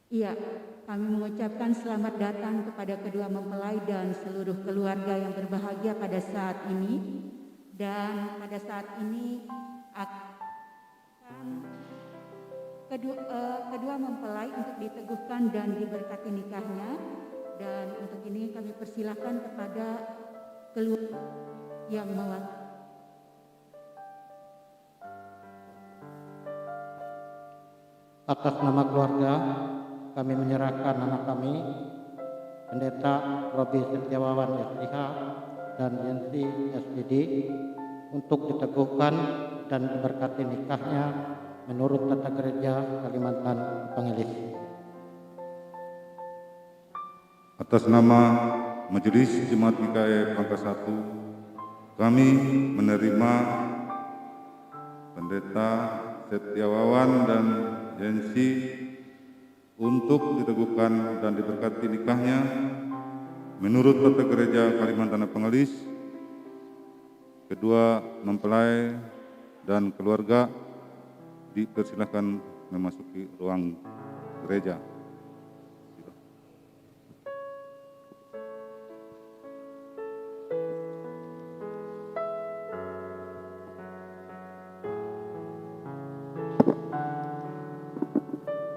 Iya, kami mengucapkan selamat datang kepada kedua mempelai dan seluruh keluarga yang berbahagia pada saat ini. Dan pada saat ini akan kedua mempelai untuk diteguhkan dan diberkati nikahnya. Dan untuk ini kami persilahkan kepada keluarga yang mewakili. Atas nama keluarga, kami menyerahkan anak kami, Pendeta Robi Setiawan SIH dan Yensi SPD, untuk diteguhkan dan diberkati nikahnya menurut tata gereja Kalimantan Pengelis. Atas nama Majelis Jemaat GKI Pangkal 1, kami menerima Pendeta Setiawan dan Yensi untuk diteguhkan dan diberkati nikahnya menurut tata gereja Kalimantan Pengelis. Kedua mempelai dan keluarga dipersilahkan memasuki ruang gereja.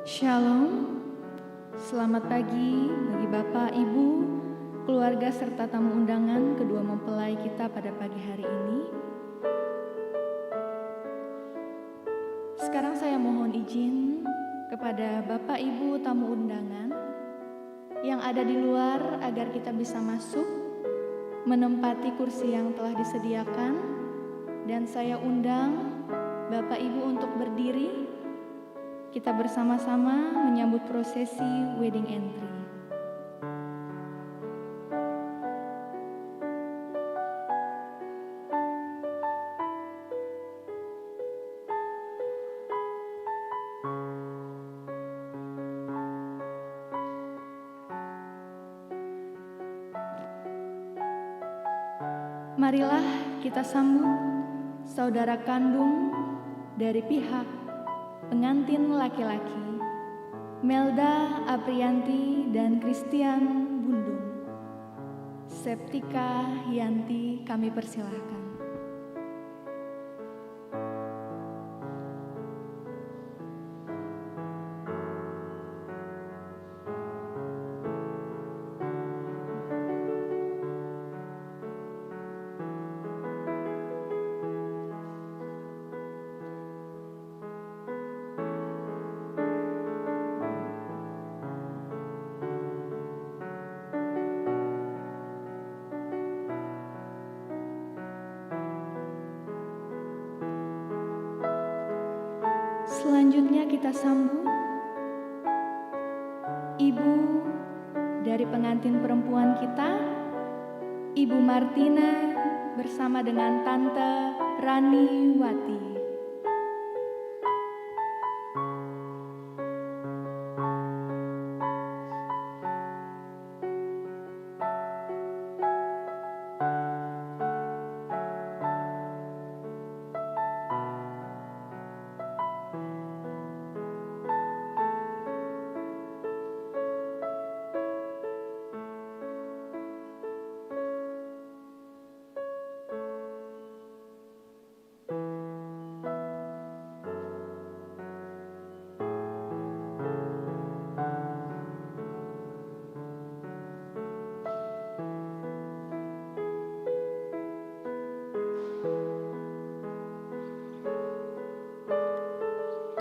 Shalom, selamat pagi bagi Bapak, Ibu, keluarga serta tamu undangan kedua mempelai kita pada pagi hari ini. Sekarang saya mohon izin kepada Bapak, Ibu, tamu undangan yang ada di luar agar kita bisa masuk menempati kursi yang telah disediakan, dan saya undang Bapak Ibu untuk berdiri. Kita bersama-sama menyambut prosesi wedding entry. Marilah kita sambut saudara kandung dari pihak pengantin laki-laki, Melda Aprianti dan Christian Bundung. Septika Yanti, kami persilahkan. Selanjutnya kita sambut ibu dari pengantin perempuan kita, Ibu Martina bersama dengan Tante Rani Wati.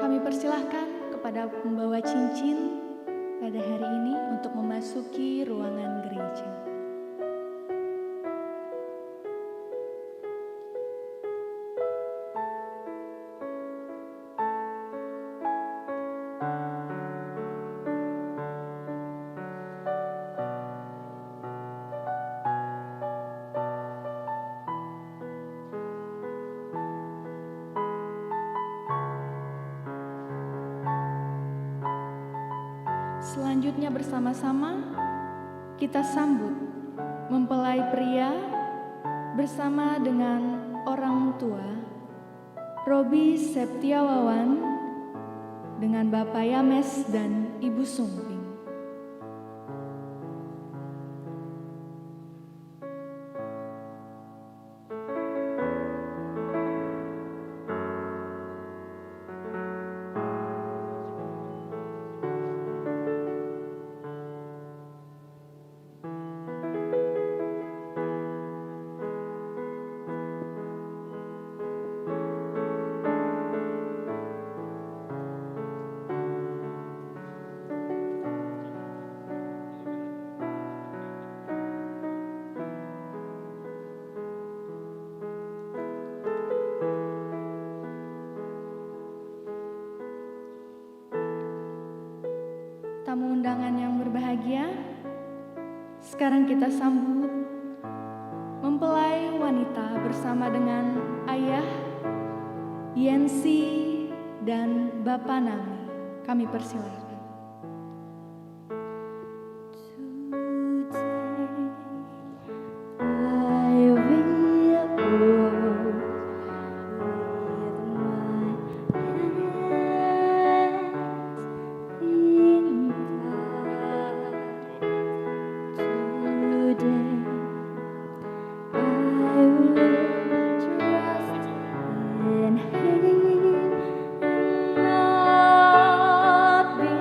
Kami persilahkan kepada pembawa cincin pada hari ini untuk memasuki ruangan gereja. Selanjutnya bersama-sama kita sambut mempelai pria bersama dengan orang tua Robi Septiawawan dengan Bapak Yames dan Ibu Sumping. Tamu undangan yang berbahagia, sekarang kita sambut mempelai wanita bersama dengan Ayah Yensi dan Bapak Nami. Kami persilahkan. Not be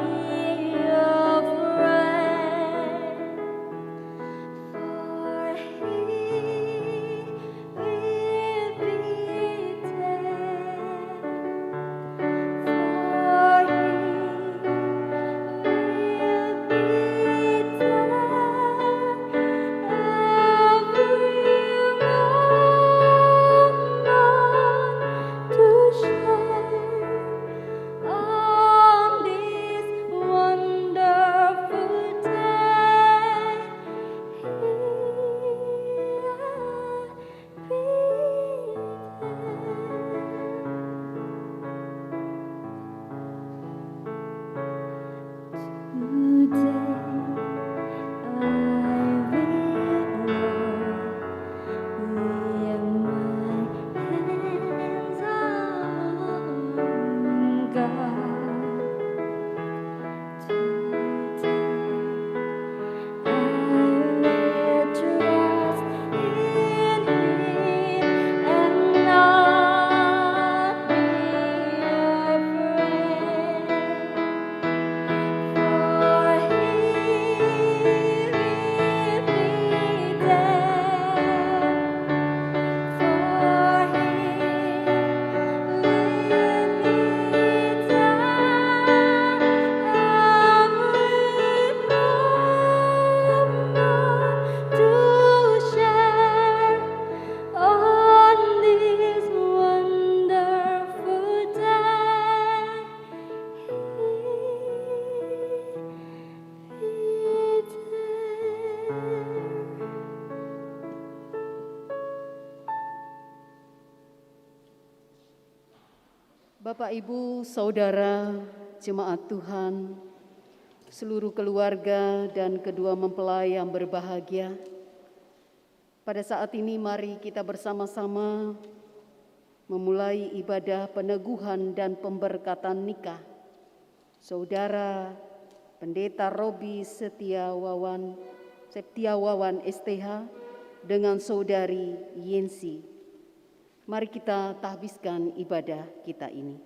Bapak, Ibu, Saudara, jemaat Tuhan, seluruh keluarga dan kedua mempelai yang berbahagia, pada saat ini mari kita bersama-sama memulai ibadah peneguhan dan pemberkatan nikah Saudara Pendeta Robi Setiawawan STH dengan Saudari Yensi. Mari kita tahbiskan ibadah kita ini.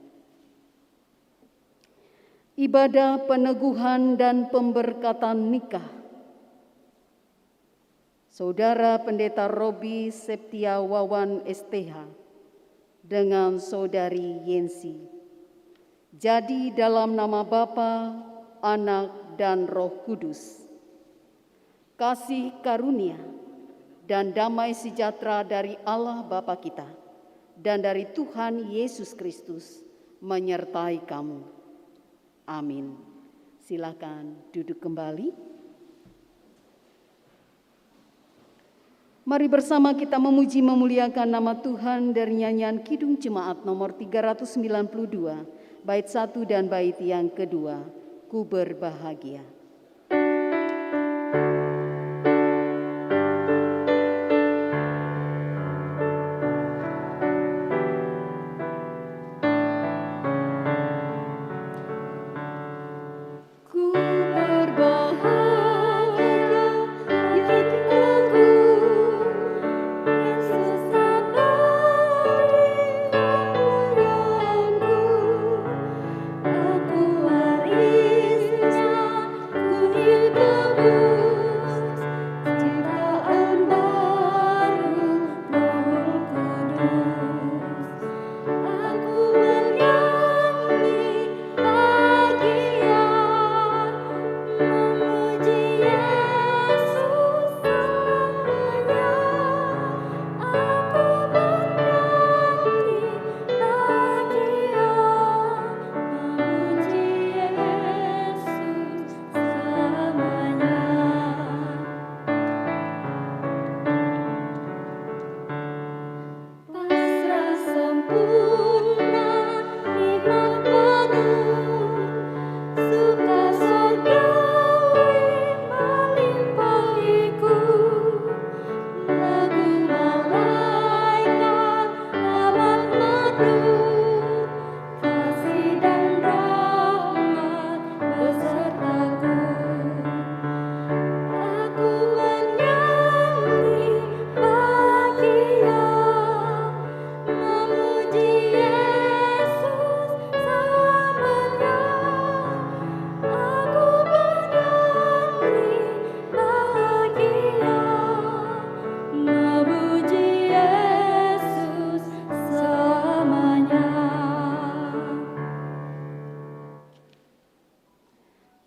Ibadah peneguhan dan pemberkatan nikah Saudara Pendeta Robi Setiawawan STH dengan Saudari Yensi. Jadi dalam nama Bapa, Anak, dan Roh Kudus, kasih karunia dan damai sejahtera dari Allah Bapa kita dan dari Tuhan Yesus Kristus menyertai kamu. Amin. Silakan duduk kembali. Mari bersama kita memuji memuliakan nama Tuhan dari nyanyian Kidung Jemaat nomor 392, bait 1 dan bait yang kedua, Ku berbahagia.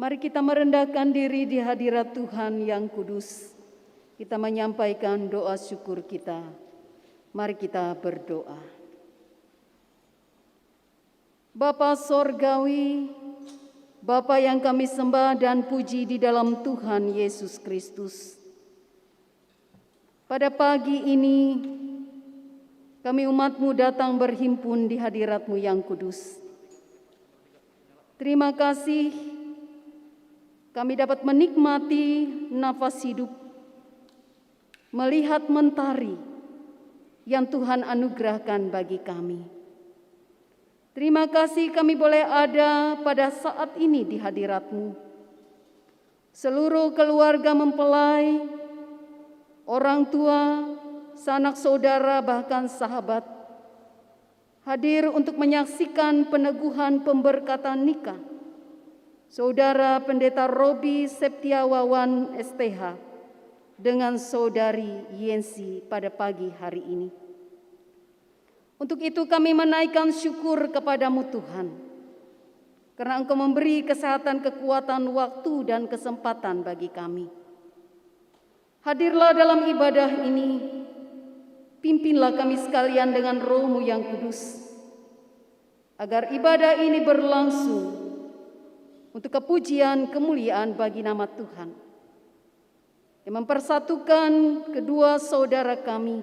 Mari kita merendahkan diri di hadirat Tuhan yang kudus. Kita menyampaikan doa syukur kita. Mari kita berdoa. Bapa Sorgawi, Bapa yang kami sembah dan puji di dalam Tuhan Yesus Kristus. Pada pagi ini, kami umat-Mu datang berhimpun di hadirat-Mu yang kudus. Terima kasih kami dapat menikmati nafas hidup, melihat mentari yang Tuhan anugerahkan bagi kami. Terima kasih kami boleh ada pada saat ini di hadirat-Mu. Seluruh keluarga mempelai, orang tua, sanak saudara, bahkan sahabat, hadir untuk menyaksikan peneguhan pemberkatan nikah Saudara Pendeta Robi Setiawawan STH dengan Saudari Yensi pada pagi hari ini. Untuk itu kami menaikkan syukur kepadamu Tuhan, karena Engkau memberi kesehatan, kekuatan, waktu, dan kesempatan bagi kami. Hadirlah dalam ibadah ini, pimpinlah kami sekalian dengan Roh-Mu yang kudus, agar ibadah ini berlangsung untuk kepujian kemuliaan bagi nama Tuhan, yang mempersatukan kedua saudara kami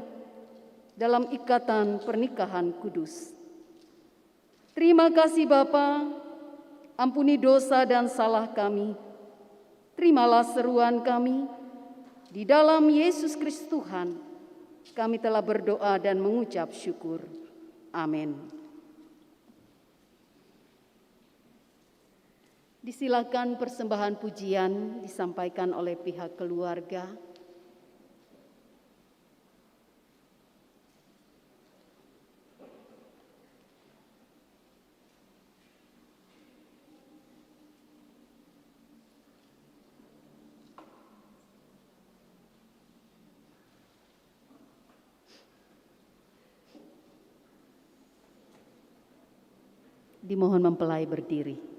dalam ikatan pernikahan kudus. Terima kasih Bapa, ampuni dosa dan salah kami. Terimalah seruan kami. Di dalam Yesus Kristus Tuhan, kami telah berdoa dan mengucap syukur. Amin. Disilakan persembahan pujian disampaikan oleh pihak keluarga. Dimohon mempelai berdiri.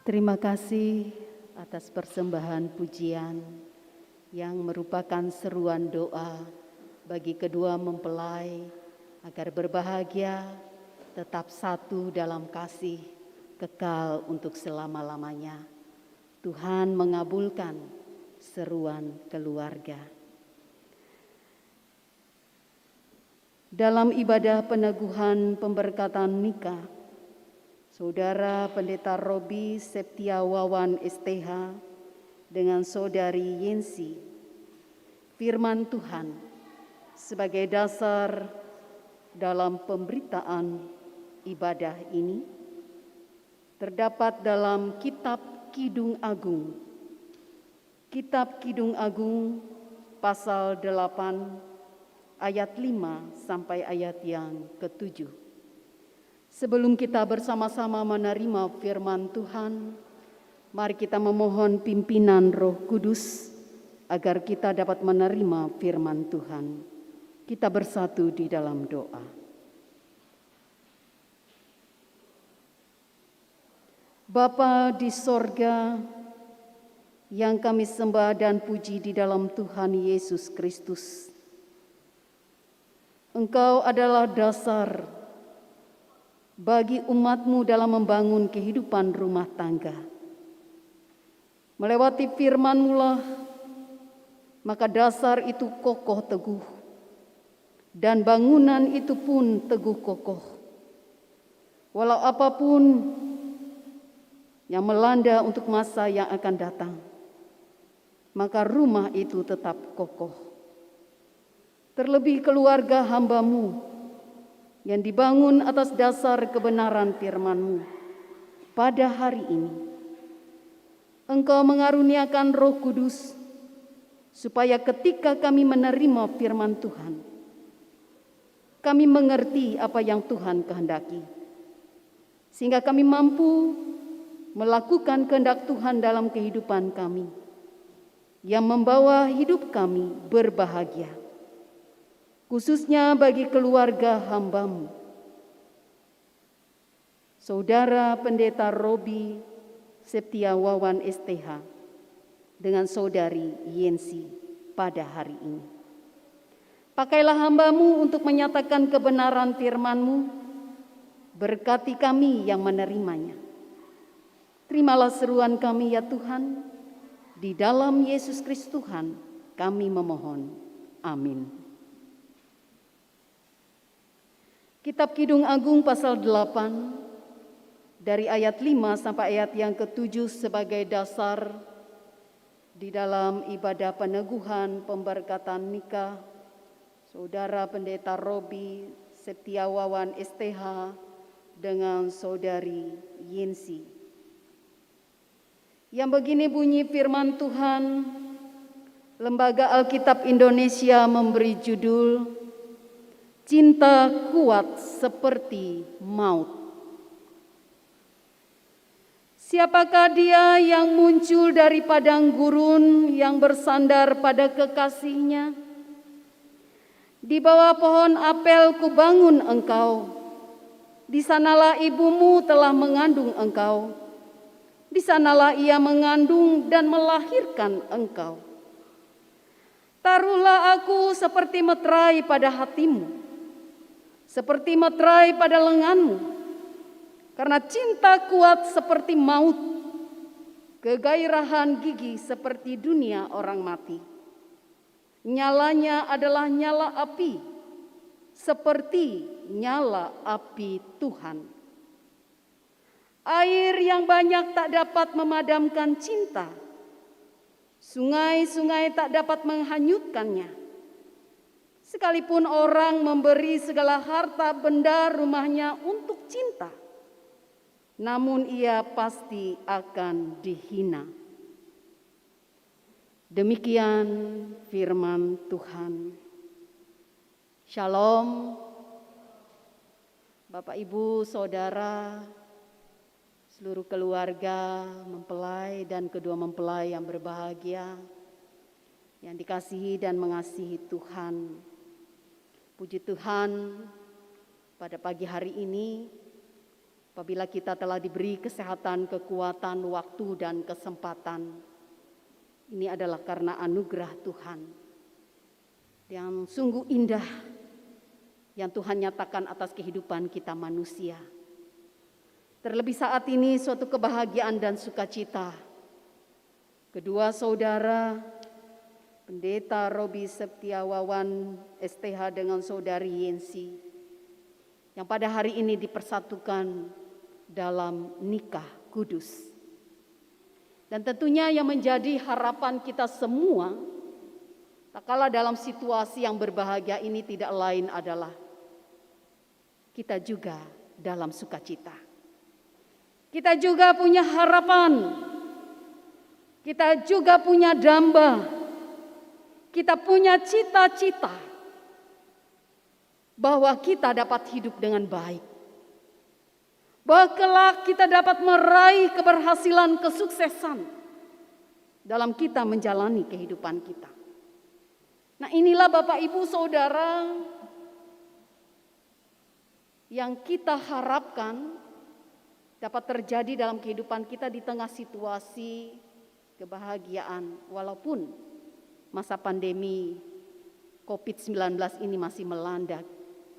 Terima kasih atas persembahan pujian yang merupakan seruan doa bagi kedua mempelai agar berbahagia, tetap satu dalam kasih, kekal untuk selama-lamanya. Tuhan mengabulkan seruan keluarga. Dalam ibadah peneguhan pemberkatan nikah, Saudara Pendeta Robi Septiawawan STH dengan Saudari Yensi, firman Tuhan sebagai dasar dalam pemberitaan ibadah ini terdapat dalam Kitab Kidung Agung. Kitab Kidung Agung pasal 8 ayat 5 sampai ayat yang ke-7. Sebelum kita bersama-sama menerima firman Tuhan, mari kita memohon pimpinan Roh Kudus agar kita dapat menerima firman Tuhan. Kita bersatu di dalam doa. Bapa di sorga, yang kami sembah dan puji di dalam Tuhan Yesus Kristus, Engkau adalah dasar bagi umat-Mu dalam membangun kehidupan rumah tangga. Melewati firman-Mu lah, maka dasar itu kokoh teguh, dan bangunan itu pun teguh kokoh. Walau apapun yang melanda untuk masa yang akan datang, maka rumah itu tetap kokoh. Terlebih keluarga hamba-Mu yang dibangun atas dasar kebenaran firman-Mu pada hari ini. Engkau mengaruniakan Roh Kudus supaya ketika kami menerima firman Tuhan, kami mengerti apa yang Tuhan kehendaki, sehingga kami mampu melakukan kehendak Tuhan dalam kehidupan kami, yang membawa hidup kami berbahagia, khususnya bagi keluarga hamba-Mu. Saudara Pendeta Robi Septiawawan STH dengan Saudari Yensi pada hari ini. Pakailah hamba-Mu untuk menyatakan kebenaran firman-Mu, berkati kami yang menerimanya. Terimalah seruan kami ya Tuhan, di dalam Yesus Kristus Tuhan kami memohon. Amin. Kitab Kidung Agung pasal 8 dari ayat 5 sampai ayat yang ke-7 sebagai dasar di dalam ibadah peneguhan pemberkatan nikah Saudara Pendeta Robi Septiawawan STH dengan Saudari Yensi. Yang begini bunyi firman Tuhan, Lembaga Alkitab Indonesia memberi judul Cinta Kuat Seperti Maut. Siapakah dia yang muncul dari padang gurun yang bersandar pada kekasihnya? Di bawah pohon apel kubangun engkau, di sanalah ibumu telah mengandung engkau, di sanalah ia mengandung dan melahirkan engkau. Taruhlah aku seperti meterai pada hatimu, seperti meterai pada lenganmu, karena cinta kuat seperti maut, kegairahan gigi seperti dunia orang mati. Nyalanya adalah nyala api, seperti nyala api Tuhan. Air yang banyak tak dapat memadamkan cinta, sungai-sungai tak dapat menghanyutkannya. Sekalipun orang memberi segala harta benda rumahnya untuk cinta, namun ia pasti akan dihina. Demikian firman Tuhan. Shalom, Bapak Ibu, Saudara, seluruh keluarga mempelai dan kedua mempelai yang berbahagia, yang dikasihi dan mengasihi Tuhan. Puji Tuhan, pada pagi hari ini Apabila kita telah diberi kesehatan, kekuatan, waktu, dan kesempatan, ini adalah karena anugerah Tuhan yang sungguh indah yang Tuhan nyatakan atas kehidupan kita manusia. Terlebih saat ini suatu kebahagiaan dan sukacita. Kedua saudara, Pendeta Robi Septiawawan STH dengan Saudari Yensi, yang pada hari ini dipersatukan dalam nikah kudus. Dan tentunya yang menjadi harapan kita semua, tak kalah dalam situasi yang berbahagia ini tidak lain adalah kita juga dalam sukacita. Kita juga punya harapan, kita juga punya damba, kita punya cita-cita bahwa kita dapat hidup dengan baik. Bahwa kelak kita dapat meraih keberhasilan, kesuksesan dalam kita menjalani kehidupan kita. Nah, inilah Bapak Ibu Saudara yang kita harapkan dapat terjadi dalam kehidupan kita di tengah situasi kebahagiaan, walaupun masa pandemi COVID-19 ini masih melanda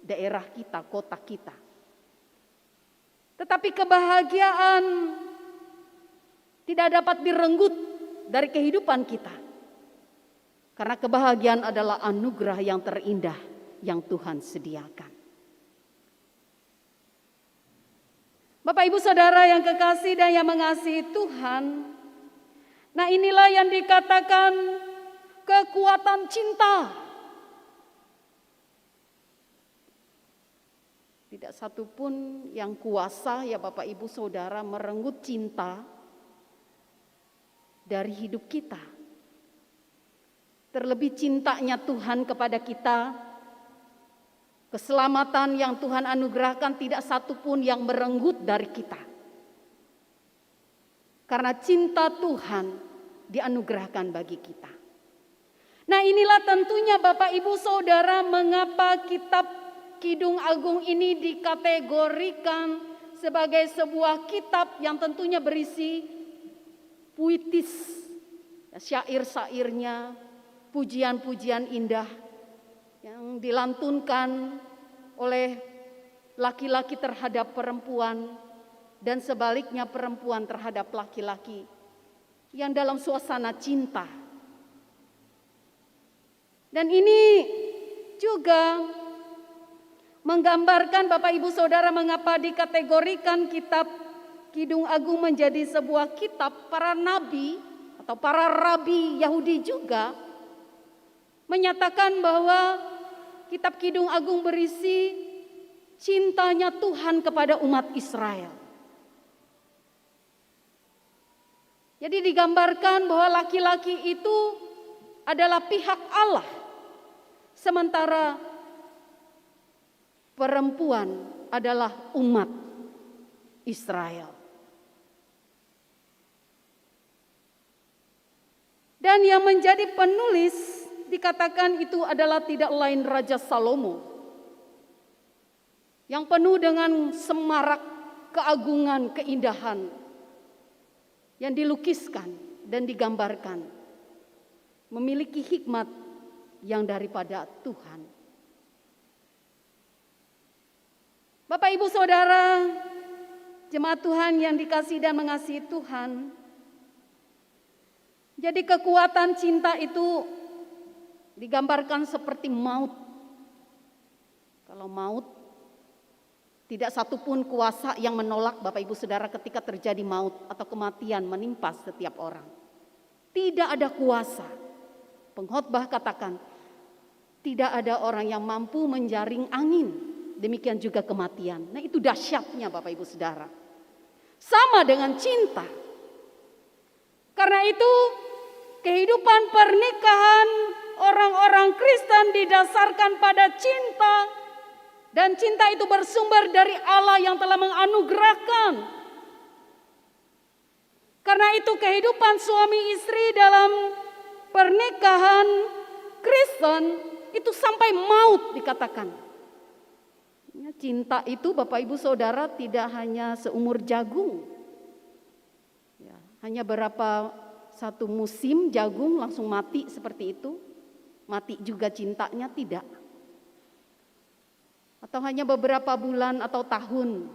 daerah kita, kota kita. Tetapi kebahagiaan tidak dapat direnggut dari kehidupan kita. Karena kebahagiaan adalah anugerah yang terindah yang Tuhan sediakan. Bapak Ibu Saudara yang kekasih dan yang mengasihi Tuhan, nah inilah yang dikatakan kekuatan cinta. Tidak satu pun yang kuasa ya Bapak Ibu Saudara merenggut cinta dari hidup kita. Terlebih cintanya Tuhan kepada kita, keselamatan yang Tuhan anugerahkan tidak satu pun yang merenggut dari kita. Karena cinta Tuhan dianugerahkan bagi kita. Nah inilah tentunya Bapak Ibu Saudara mengapa kitab Kidung Agung ini dikategorikan sebagai sebuah kitab yang tentunya berisi puitis, syair-syairnya, pujian-pujian indah yang dilantunkan oleh laki-laki terhadap perempuan dan sebaliknya perempuan terhadap laki-laki yang dalam suasana cinta. Dan ini juga menggambarkan Bapak Ibu Saudara mengapa dikategorikan kitab Kidung Agung menjadi sebuah kitab para nabi atau para rabi Yahudi juga menyatakan bahwa kitab Kidung Agung berisi cintanya Tuhan kepada umat Israel. Jadi digambarkan bahwa laki-laki itu adalah pihak Allah, sementara perempuan adalah umat Israel. Dan yang menjadi penulis dikatakan itu adalah tidak lain Raja Salomo, yang penuh dengan semarak keagungan, keindahan yang dilukiskan dan digambarkan, memiliki hikmat yang daripada Tuhan. Bapak Ibu Saudara, jemaat Tuhan yang dikasihi dan mengasihi Tuhan, jadi kekuatan cinta itu digambarkan seperti maut. Kalau maut, tidak satupun kuasa yang menolak Bapak Ibu Saudara ketika terjadi maut atau kematian menimpa setiap orang. Tidak ada kuasa. Pengkhotbah katakan, tidak ada orang yang mampu menjaring angin. Demikian juga kematian. Nah itu dahsyatnya Bapak Ibu Saudara. Sama dengan cinta. Karena itu kehidupan pernikahan orang-orang Kristen didasarkan pada cinta. Dan cinta itu bersumber dari Allah yang telah menganugerahkan. Karena itu kehidupan suami istri dalam pernikahan Kristen itu sampai maut dikatakan. Cinta itu Bapak Ibu Saudara tidak hanya seumur jagung. Ya, hanya satu musim jagung langsung mati seperti itu. Mati juga cintanya, tidak. Atau hanya beberapa bulan atau tahun.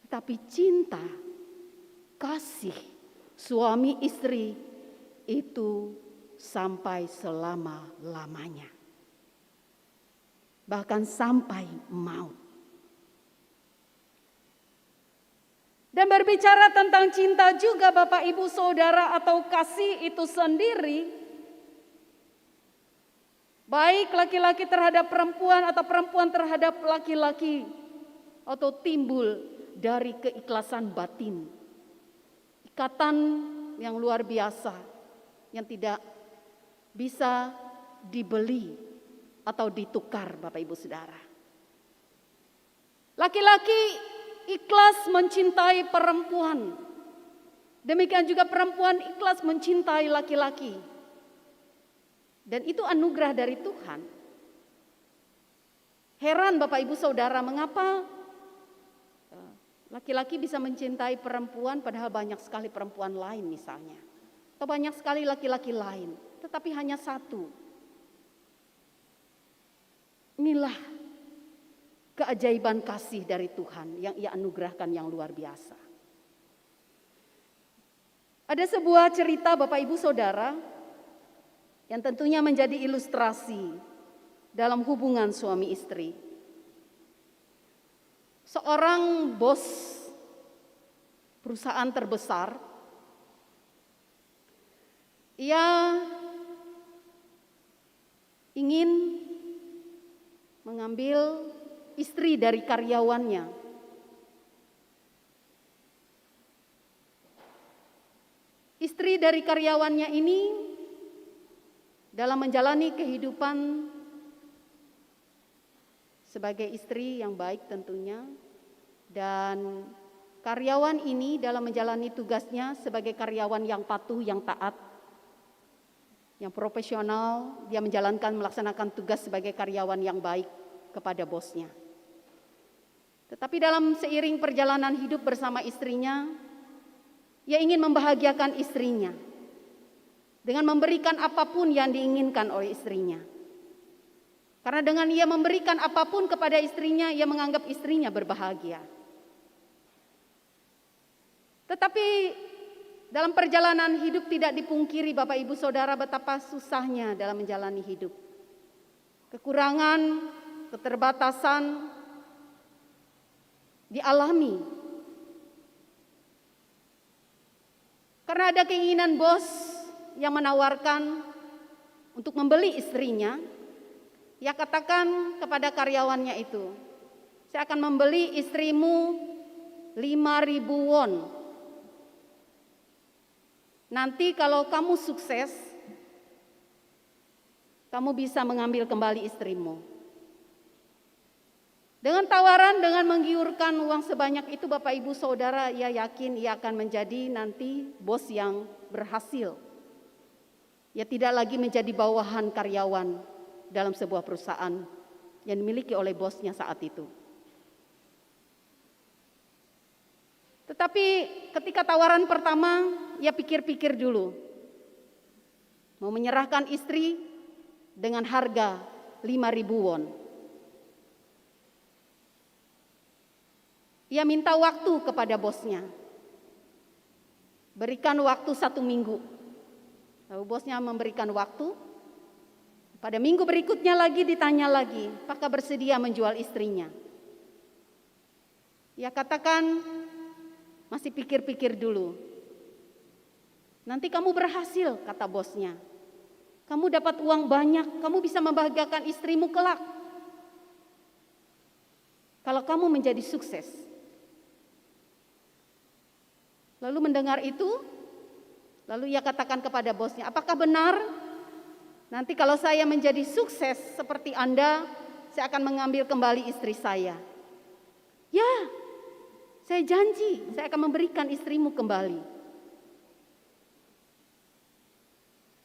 Tetapi cinta, kasih suami istri itu sampai selama-lamanya. Bahkan sampai maut. Dan berbicara tentang cinta juga Bapak Ibu Saudara atau kasih itu sendiri, baik laki-laki terhadap perempuan atau perempuan terhadap laki-laki, atau timbul dari keikhlasan batin. Ikatan yang luar biasa, yang tidak bisa dibeli atau ditukar Bapak Ibu Saudara. Laki-laki ikhlas mencintai perempuan. Demikian juga perempuan ikhlas mencintai laki-laki. Dan itu anugerah dari Tuhan. Heran Bapak Ibu Saudara, mengapa laki-laki bisa mencintai perempuan padahal banyak sekali perempuan lain misalnya. Atau banyak sekali laki-laki lain, tetapi hanya satu. Inilah keajaiban kasih dari Tuhan yang Ia anugerahkan yang luar biasa. Ada sebuah cerita Bapak Ibu Saudara yang tentunya menjadi ilustrasi dalam hubungan suami istri. Seorang bos perusahaan terbesar, ia ingin mengambil istri dari karyawannya. Istri dari karyawannya ini dalam menjalani kehidupan sebagai istri yang baik tentunya, dan karyawan ini dalam menjalani tugasnya sebagai karyawan yang patuh, yang taat, yang profesional, dia melaksanakan tugas sebagai karyawan yang baik kepada bosnya. Tetapi dalam seiring perjalanan hidup bersama istrinya, ia ingin membahagiakan istrinya dengan memberikan apapun yang diinginkan oleh istrinya. Karena dengan ia memberikan apapun kepada istrinya, ia menganggap istrinya berbahagia. Tetapi dalam perjalanan hidup tidak dipungkiri Bapak Ibu Saudara betapa susahnya dalam menjalani hidup. Kekurangan, keterbatasan dialami. Karena ada keinginan bos yang menawarkan untuk membeli istrinya, ia katakan kepada karyawannya itu, saya akan membeli istrimu 5.000 won. Nanti kalau kamu sukses, kamu bisa mengambil kembali istrimu. Dengan tawaran, dengan menggiurkan uang sebanyak itu Bapak Ibu Saudara, ia yakin ia akan menjadi nanti bos yang berhasil. Ia tidak lagi menjadi bawahan karyawan dalam sebuah perusahaan yang dimiliki oleh bosnya saat itu. Tetapi ketika tawaran pertama, ia pikir-pikir dulu. Mau menyerahkan istri dengan harga 5.000 won. Ia minta waktu kepada bosnya. Berikan waktu 1 minggu. Lalu bosnya memberikan waktu. Pada minggu berikutnya lagi ditanya lagi, apakah bersedia menjual istrinya? Ia katakan, masih pikir-pikir dulu. Nanti kamu berhasil, kata bosnya. Kamu dapat uang banyak, kamu bisa membahagiakan istrimu kelak. Kalau kamu menjadi sukses. Lalu mendengar itu, lalu ia katakan kepada bosnya, apakah benar nanti kalau saya menjadi sukses seperti Anda, saya akan mengambil kembali istri saya? Ya, saya janji, saya akan memberikan istrimu kembali.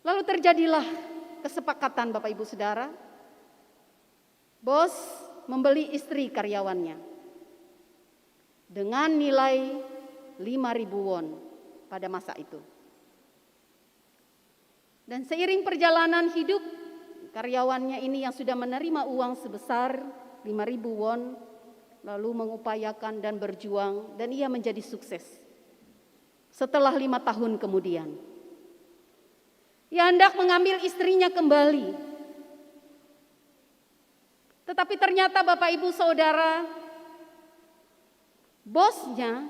Lalu terjadilah kesepakatan Bapak Ibu Saudara. Bos membeli istri karyawannya dengan nilai 5.000 won pada masa itu. Dan seiring perjalanan hidup, karyawannya ini yang sudah menerima uang sebesar 5.000 won, lalu mengupayakan dan berjuang, dan ia menjadi sukses. Setelah 5 tahun kemudian, ia hendak mengambil istrinya kembali. Tetapi ternyata Bapak Ibu Saudara, bosnya,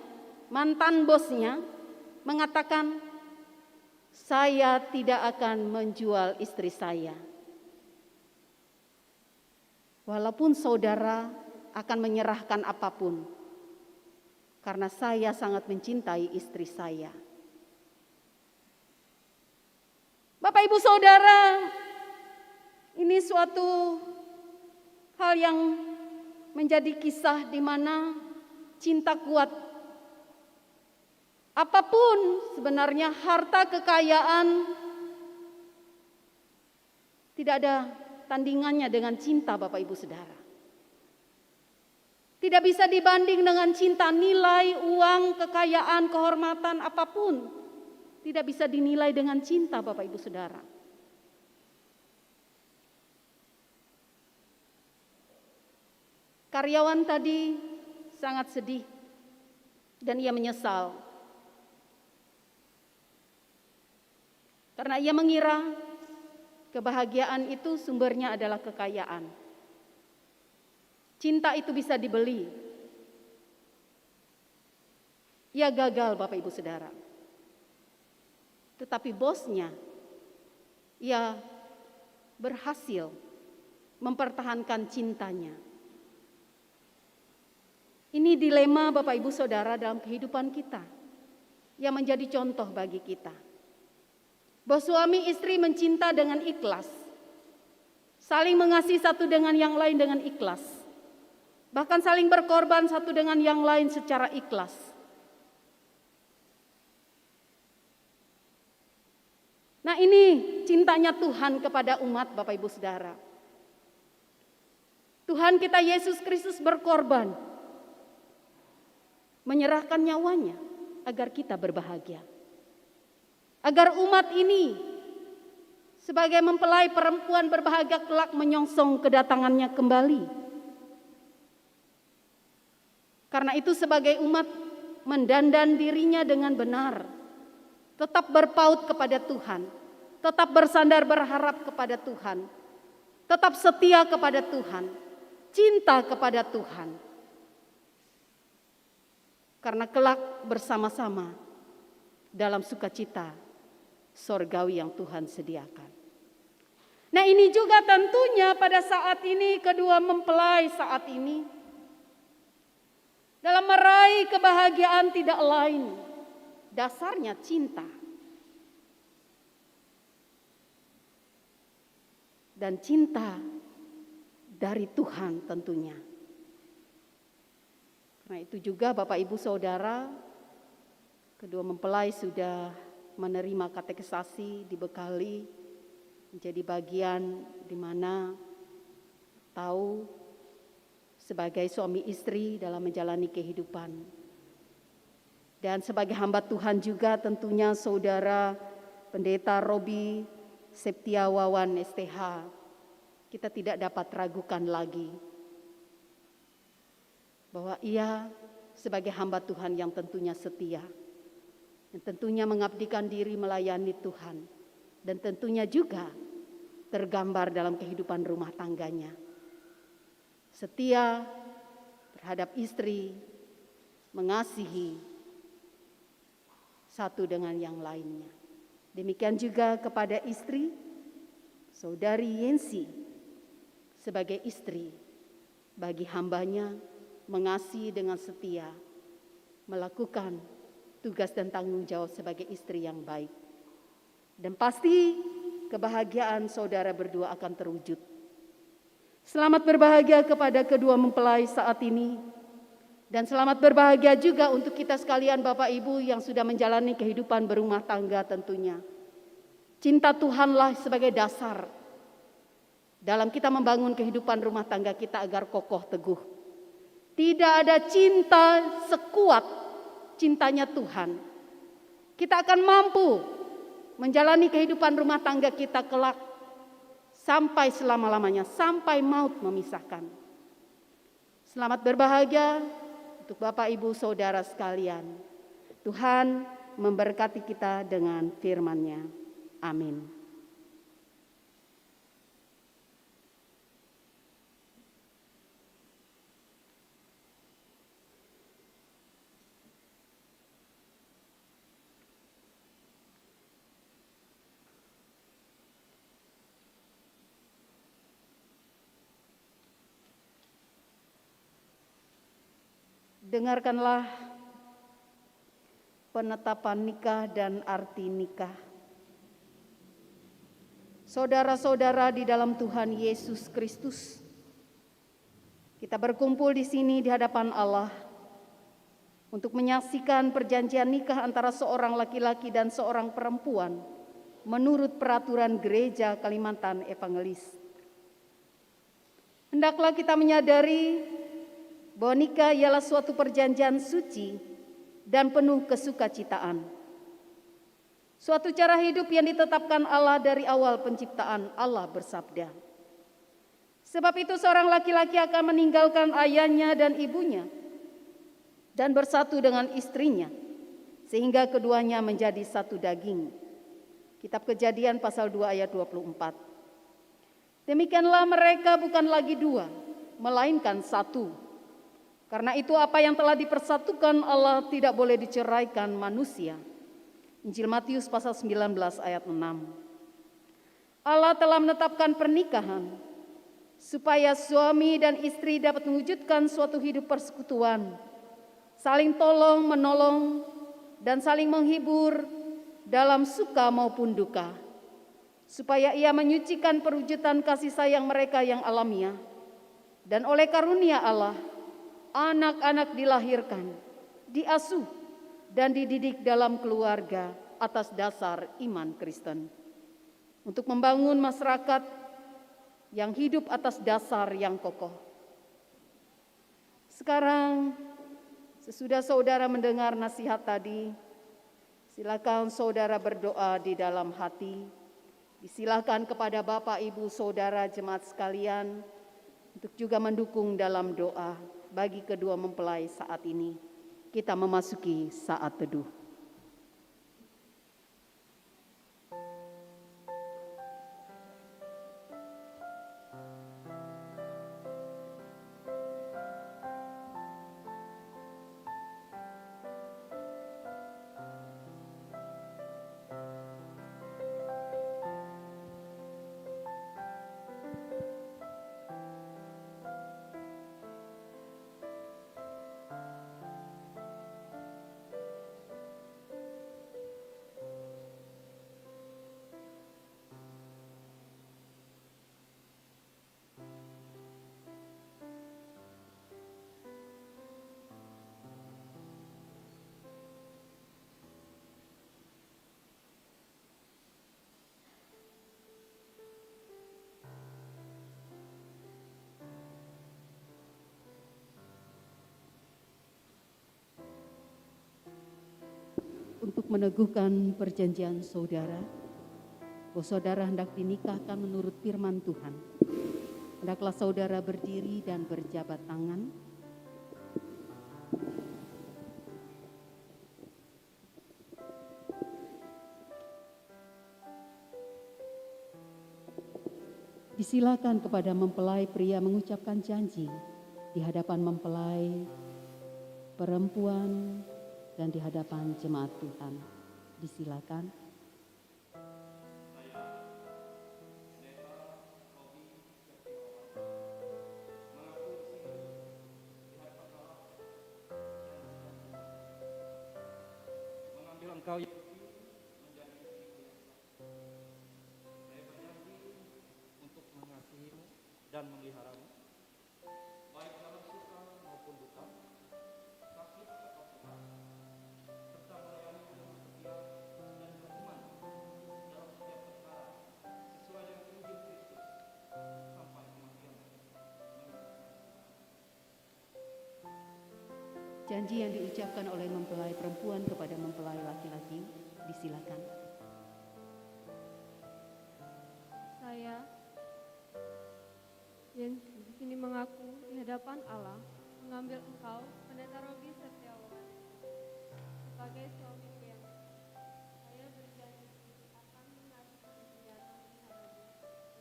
mantan bosnya mengatakan, saya tidak akan menjual istri saya. Walaupun saudara akan menyerahkan apapun, karena saya sangat mencintai istri saya. Bapak Ibu Saudara, ini suatu hal yang menjadi kisah di mana cinta kuat. Apapun sebenarnya harta kekayaan tidak ada tandingannya dengan cinta Bapak Ibu Saudara. Tidak bisa dibanding dengan cinta, nilai, uang, kekayaan, kehormatan, apapun. Tidak bisa dinilai dengan cinta Bapak Ibu Saudara. Karyawan tadi sangat sedih dan ia menyesal. Karena ia mengira kebahagiaan itu sumbernya adalah kekayaan. Cinta itu bisa dibeli. Ia gagal Bapak Ibu Saudara. Tetapi bosnya, ia berhasil mempertahankan cintanya. Ini dilema Bapak Ibu Saudara dalam kehidupan kita yang menjadi contoh bagi kita. Bahwa suami istri mencinta dengan ikhlas, saling mengasihi satu dengan yang lain dengan ikhlas, bahkan saling berkorban satu dengan yang lain secara ikhlas. Nah, ini cintanya Tuhan kepada umat Bapak Ibu Saudara. Tuhan kita Yesus Kristus berkorban, menyerahkan nyawanya agar kita berbahagia. Agar umat ini sebagai mempelai perempuan berbahagia kelak menyongsong kedatangannya kembali. Karena itu sebagai umat mendandan dirinya dengan benar, tetap berpaut kepada Tuhan, tetap bersandar berharap kepada Tuhan, tetap setia kepada Tuhan, cinta kepada Tuhan. Karena kelak bersama-sama dalam sukacita sorgawi yang Tuhan sediakan. Nah, ini juga tentunya pada saat ini kedua mempelai saat ini dalam meraih kebahagiaan tidak lain dasarnya cinta. Dan cinta dari Tuhan tentunya. Karena itu juga Bapak Ibu Saudara, kedua mempelai sudah menerima katekisasi, dibekali menjadi bagian di mana tahu sebagai suami istri dalam menjalani kehidupan. Dan sebagai hamba Tuhan juga tentunya Saudara Pendeta Robi Septiawawan STH, kita tidak dapat ragukan lagi bahwa ia sebagai hamba Tuhan yang tentunya setia, yang tentunya mengabdikan diri melayani Tuhan, dan tentunya juga tergambar dalam kehidupan rumah tangganya. Setia terhadap istri, mengasihi satu dengan yang lainnya. Demikian juga kepada istri, Saudari Yensi, sebagai istri bagi hambanya, mengasihi dengan setia, melakukan tugas dan tanggung jawab sebagai istri yang baik. Dan pasti kebahagiaan saudara berdua akan terwujud. Selamat berbahagia kepada kedua mempelai saat ini. Dan selamat berbahagia juga untuk kita sekalian Bapak Ibu yang sudah menjalani kehidupan berumah tangga tentunya. Cinta Tuhanlah sebagai dasar dalam kita membangun kehidupan rumah tangga kita agar kokoh teguh. Tidak ada cinta sekuat cintanya Tuhan. Kita akan mampu menjalani kehidupan rumah tangga kita kelak sampai selama-lamanya, sampai maut memisahkan. Selamat berbahagia untuk Bapak Ibu Saudara sekalian. Tuhan memberkati kita dengan firman-Nya. Amin. Dengarkanlah penetapan nikah dan arti nikah. Saudara-saudara di dalam Tuhan Yesus Kristus, kita berkumpul di sini di hadapan Allah untuk menyaksikan perjanjian nikah antara seorang laki-laki dan seorang perempuan menurut peraturan Gereja Kalimantan Evangelis. Hendaklah kita menyadari bahwa nikah ialah suatu perjanjian suci dan penuh kesukacitaan. Suatu cara hidup yang ditetapkan Allah dari awal penciptaan. Allah bersabda, sebab itu seorang laki-laki akan meninggalkan ayahnya dan ibunya dan bersatu dengan istrinya, sehingga keduanya menjadi satu daging. Kitab Kejadian pasal 2 ayat 24. Demikianlah mereka bukan lagi dua, melainkan satu. Karena itu apa yang telah dipersatukan Allah tidak boleh diceraikan manusia. Injil Matius pasal 19 ayat 6. Allah telah menetapkan pernikahan supaya suami dan istri dapat mewujudkan suatu hidup persekutuan, saling tolong menolong dan saling menghibur dalam suka maupun duka, supaya ia menyucikan perwujudan kasih sayang mereka yang alamiah, dan oleh karunia Allah anak-anak dilahirkan, diasuh, dan dididik dalam keluarga atas dasar iman Kristen. Untuk membangun masyarakat yang hidup atas dasar yang kokoh. Sekarang, sesudah saudara mendengar nasihat tadi, silakan saudara berdoa di dalam hati. Disilakan kepada Bapak, Ibu, Saudara, jemaat sekalian, untuk juga mendukung dalam doa bagi kedua mempelai saat ini. Kita memasuki saat teduh. Untuk meneguhkan perjanjian saudara, bahwa saudara hendak dinikahkan menurut firman Tuhan. Hendaklah saudara berdiri dan berjabat tangan. Disilakan kepada mempelai pria mengucapkan janji di hadapan mempelai perempuan dan di hadapan jemaat Tuhan. Disilakan. Mengambil engkau menjadi istriku yang sah. Saya berjanji untuk mengasihimu dan memeliharamu, baik dalam suka maupun duka, sakit atau sehat, serta melayani dengan setia dan beriman dalam setiap perkara sesuai dengan Injil Kristus, Janji yang diucapkan oleh mempelai perempuan kepada mempelai laki-laki, disilakan. Saya, Yensi, kini mengaku di hadapan Allah mengambil engkau, Pendeta Robi Setiawan, sebagai suamiku yang saya berjanji akan mengasihi dia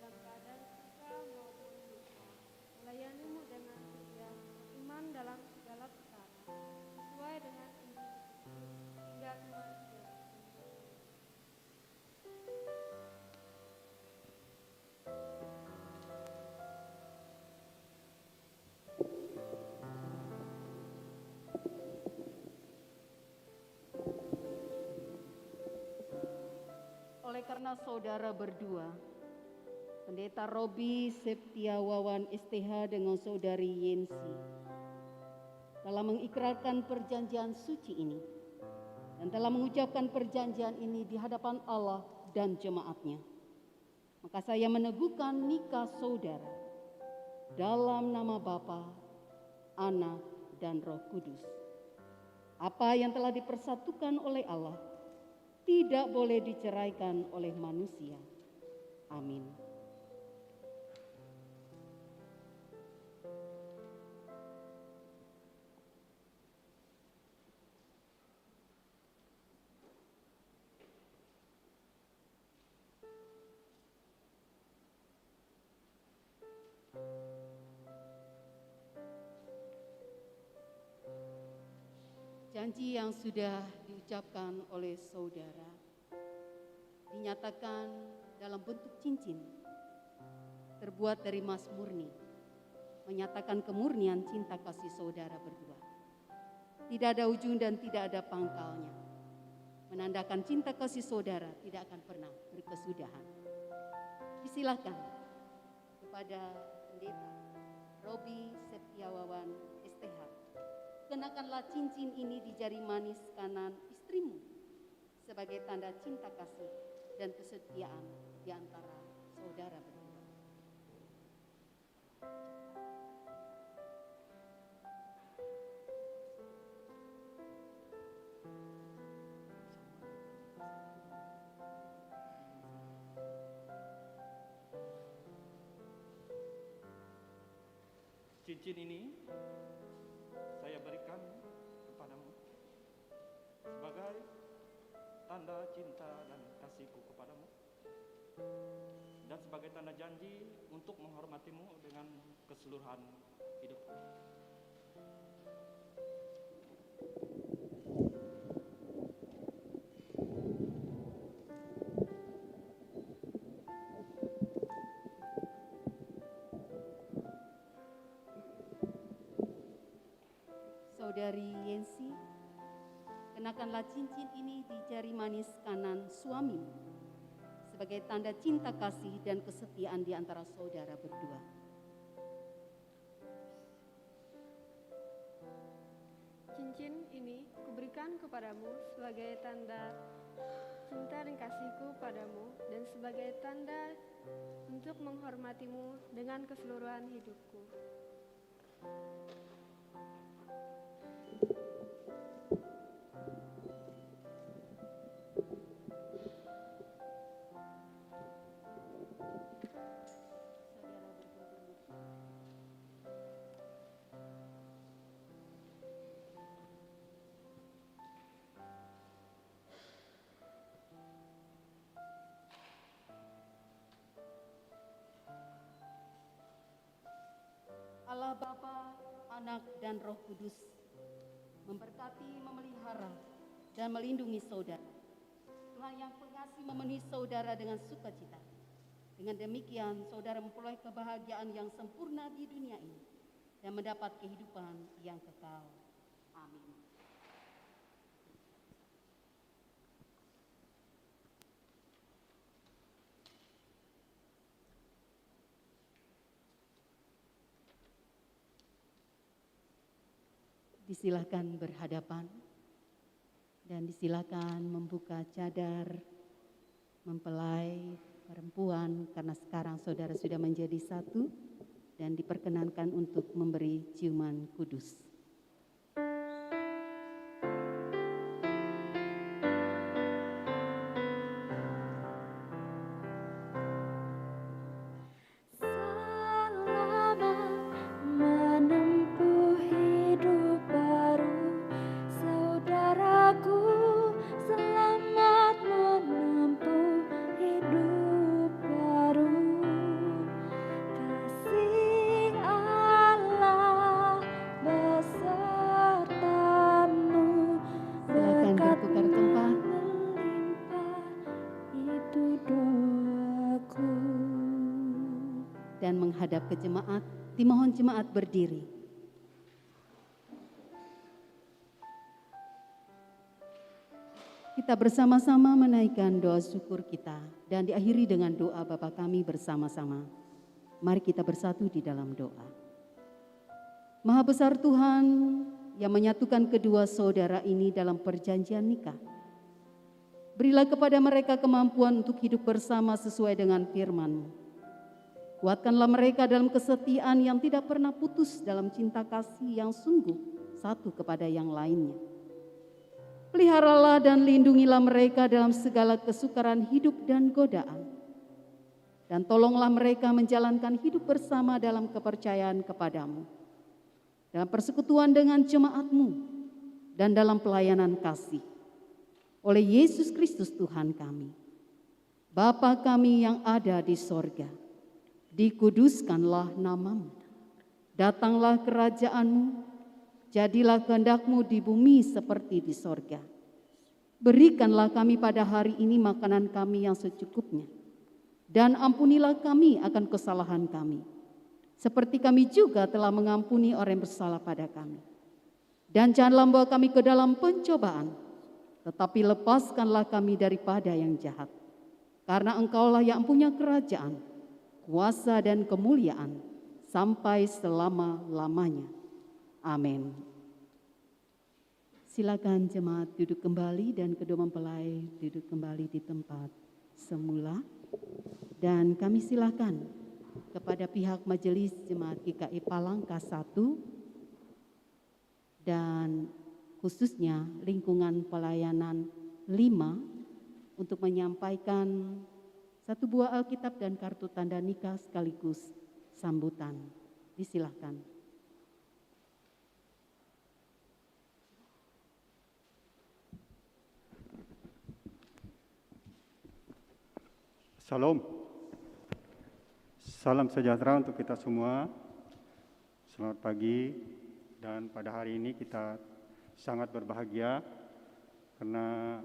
dan menghadapi dalam keadaan suka maupun duka, melayanimu dengan setia, iman dalam segala perkara, sesuai dengan Injil Kristus, hingga kematian. Oleh karena saudara berdua, Pendeta Robi Setiawan STH dengan saudari Yensi, telah mengikrarkan perjanjian suci ini dan telah mengucapkan perjanjian ini di hadapan Allah dan jemaatnya. Maka saya meneguhkan nikah saudara dalam nama Bapa, Anak, dan Roh Kudus. Apa yang telah dipersatukan oleh Allah tidak boleh diceraikan oleh manusia. Amin. Janji yang sudah diucapkan oleh saudara dinyatakan dalam bentuk cincin terbuat dari emas murni, menyatakan kemurnian cinta kasih saudara berdua. Tidak ada ujung dan tidak ada pangkalnya, menandakan cinta kasih saudara tidak akan pernah berkesudahan. Disilakan kepada Pendeta Robi Setiawan STH, kenakanlah cincin ini di jari manis kanan istrimu sebagai tanda cinta kasih dan kesetiaan di antara saudara berdua. Cincin ini saya berikan kepadamu sebagai tanda cinta dan kasihku kepadamu dan sebagai tanda janji untuk menghormatimu dengan keseluruhan hidupku. Saudari Yensi, kenakanlah cincin ini di jari manis kanan suamimu sebagai tanda cinta kasih dan kesetiaan di antara saudara berdua. Cincin ini kuberikan kepadamu sebagai tanda cinta dan kasihku padamu dan sebagai tanda untuk menghormatimu dengan keseluruhan hidupku. Allah Bapa, Anak, dan Roh Kudus memberkati, memelihara, dan melindungi saudara. Tuhan yang pengasih memenuhi saudara dengan sukacita. Dengan demikian, saudara memperoleh kebahagiaan yang sempurna di dunia ini dan mendapat kehidupan yang kekal. Amin. Disilakan berhadapan dan disilakan membuka cadar mempelai perempuan karena sekarang saudara sudah menjadi satu dan diperkenankan untuk memberi ciuman kudus. itu doaku. Dan menghadap ke jemaat, dimohon jemaat berdiri. Kita bersama-sama menaikkan doa syukur kita dan diakhiri dengan doa Bapa kami bersama-sama. Mari kita bersatu di dalam doa. Maha besar Tuhan yang menyatukan kedua saudara ini dalam perjanjian nikah. Berilah kepada mereka kemampuan untuk hidup bersama sesuai dengan firman-Mu. Kuatkanlah mereka dalam kesetiaan yang tidak pernah putus dalam cinta kasih yang sungguh satu kepada yang lainnya. Peliharalah dan lindungilah mereka dalam segala kesukaran hidup dan godaan. Dan tolonglah mereka menjalankan hidup bersama dalam kepercayaan kepadamu, dalam persekutuan dengan jemaat-Mu, dan dalam pelayanan kasih. Oleh Yesus Kristus Tuhan kami. Bapa kami yang ada di sorga, dikuduskanlah nama-Mu. Datanglah kerajaan-Mu, jadilah kehendak-Mu di bumi seperti di sorga. Berikanlah kami pada hari ini makanan kami yang secukupnya. Dan ampunilah kami akan kesalahan kami, seperti kami juga telah mengampuni orang yang bersalah pada kami. Dan janganlah membawa kami ke dalam pencobaan, tetapi lepaskanlah kami daripada yang jahat. Karena Engkaulah yang punya kerajaan, kuasa dan kemuliaan, sampai selama-lamanya. Amin. Silakan jemaat duduk kembali dan kedua mempelai duduk kembali di tempat semula. Dan kami silakan kepada pihak Majelis Jemaat GKI Palangka 1 dan khususnya lingkungan pelayanan 5 untuk menyampaikan satu buah Alkitab dan kartu tanda nikah sekaligus sambutan. Disilahkan. Salam. Salam sejahtera untuk kita semua. Selamat pagi, dan pada hari ini kita sangat berbahagia karena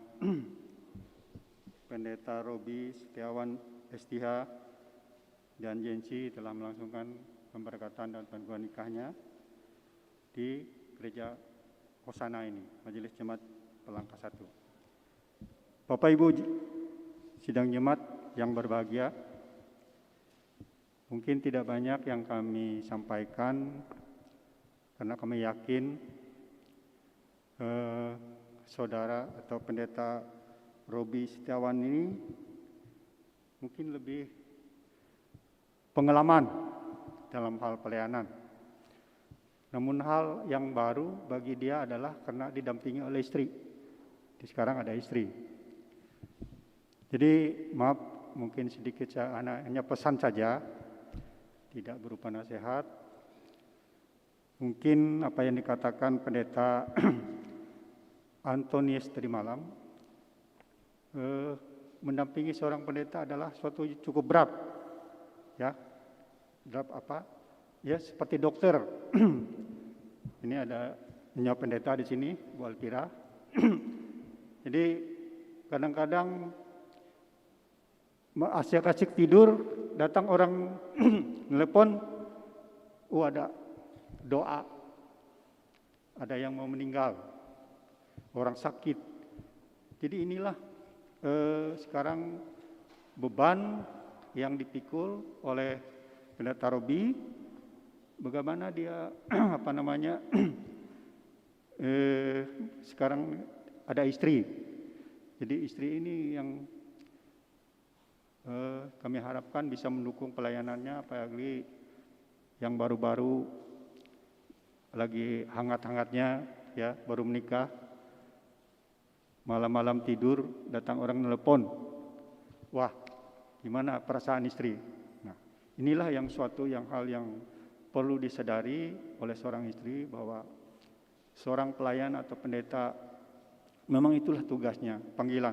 Pendeta Robi Setiawan STH dan Jensi telah melangsungkan pemberkatan dan pengumuman nikahnya di Gereja Hosana ini, Majelis Jemaat Palangka 1. Bapak Ibu sidang jemaat yang berbahagia, mungkin tidak banyak yang kami sampaikan karena kami yakin saudara atau Pendeta Robi Setiawan ini mungkin lebih pengalaman dalam hal pelayanan. Namun hal yang baru bagi dia adalah karena didampingi oleh istri. Sekarang ada istri. Jadi maaf, mungkin sedikit saya hanya pesan saja, tidak berupa nasihat. Mungkin apa yang dikatakan Pendeta Antonius tadi malam, mendampingi seorang pendeta adalah suatu cukup berat, ya. Berat apa? Ya seperti dokter. Ini ada nyawa pendeta di sini, Bu Alpira. Jadi kadang-kadang asyik-asyik tidur, datang orang nelpon, ada doa, ada yang mau meninggal, orang sakit. Jadi inilah sekarang beban yang dipikul oleh Pendeta Robi, bagaimana dia sekarang ada istri. Jadi istri ini yang kami harapkan bisa mendukung pelayanannya, apalagi yang baru-baru lagi hangat-hangatnya, ya, baru menikah, malam-malam tidur datang orang nelpon, wah gimana perasaan istri. Nah, inilah yang suatu hal yang perlu disadari oleh seorang istri, bahwa seorang pelayan atau pendeta memang itulah tugasnya, panggilan.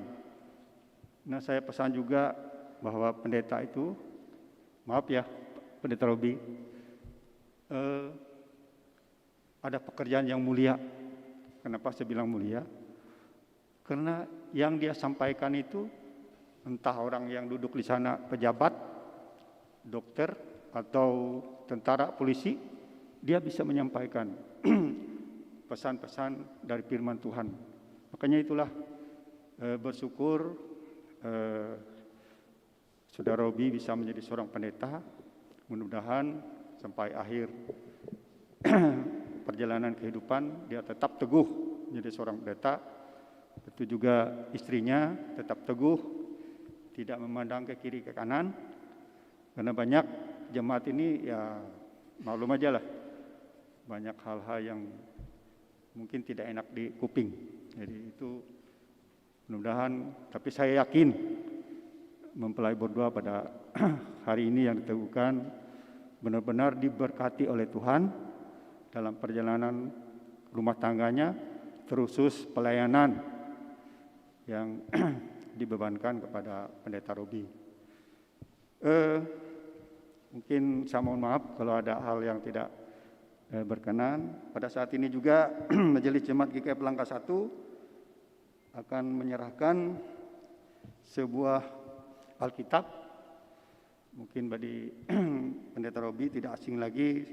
Nah, saya pesan juga bahwa pendeta itu, maaf ya Pendeta Robi, ada pekerjaan yang mulia. Kenapa saya bilang mulia? Karena yang dia sampaikan itu entah orang yang duduk di sana pejabat, dokter, atau tentara, polisi, dia bisa menyampaikan pesan-pesan dari firman Tuhan. Makanya itulah bersyukur Saudara Robi bisa menjadi seorang pendeta. Mudah-mudahan sampai akhir perjalanan kehidupan dia tetap teguh menjadi seorang pendeta. Itu juga istrinya tetap teguh, tidak memandang ke kiri ke kanan. Karena banyak jemaat ini ya maklum aja lah, banyak hal-hal yang mungkin tidak enak di kuping. Jadi itu mudah-mudahan, tapi saya yakin mempelai berdua pada hari ini yang diteguhkan benar-benar diberkati oleh Tuhan dalam perjalanan rumah tangganya, terusus pelayanan yang dibebankan kepada Pendeta Robi. Mungkin saya mohon maaf kalau ada hal yang tidak berkenan. Pada saat ini juga Majelis Jemaat GKI Langkah 1 akan menyerahkan sebuah Alkitab. Mungkin bagi Pendeta Robi tidak asing lagi,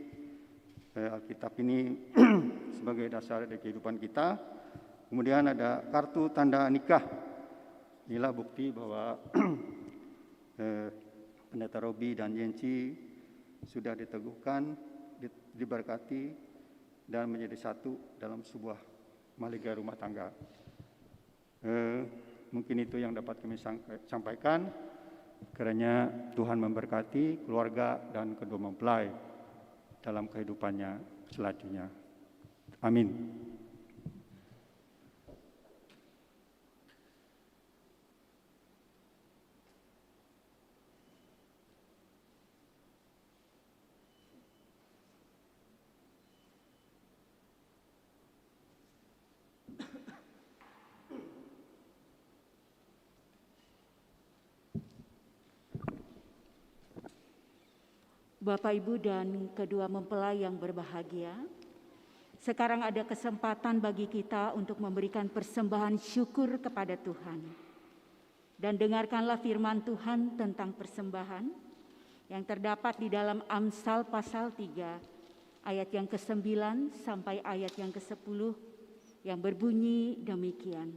Alkitab ini sebagai dasar dari kehidupan kita. Kemudian ada kartu tanda nikah. Inilah bukti bahwa Pendeta Robi dan Yenci sudah diteguhkan, diberkati, dan menjadi satu dalam sebuah mahligai rumah tangga. Mungkin itu yang dapat kami sampaikan. Kiranya Tuhan memberkati keluarga dan kedua mempelai dalam kehidupannya selanjutnya. Amin. Bapak, Ibu, dan kedua mempelai yang berbahagia, sekarang ada kesempatan bagi kita untuk memberikan persembahan syukur kepada Tuhan. Dan dengarkanlah firman Tuhan tentang persembahan yang terdapat di dalam Amsal pasal 3, ayat yang ke-9 sampai ayat yang ke-10, yang berbunyi demikian.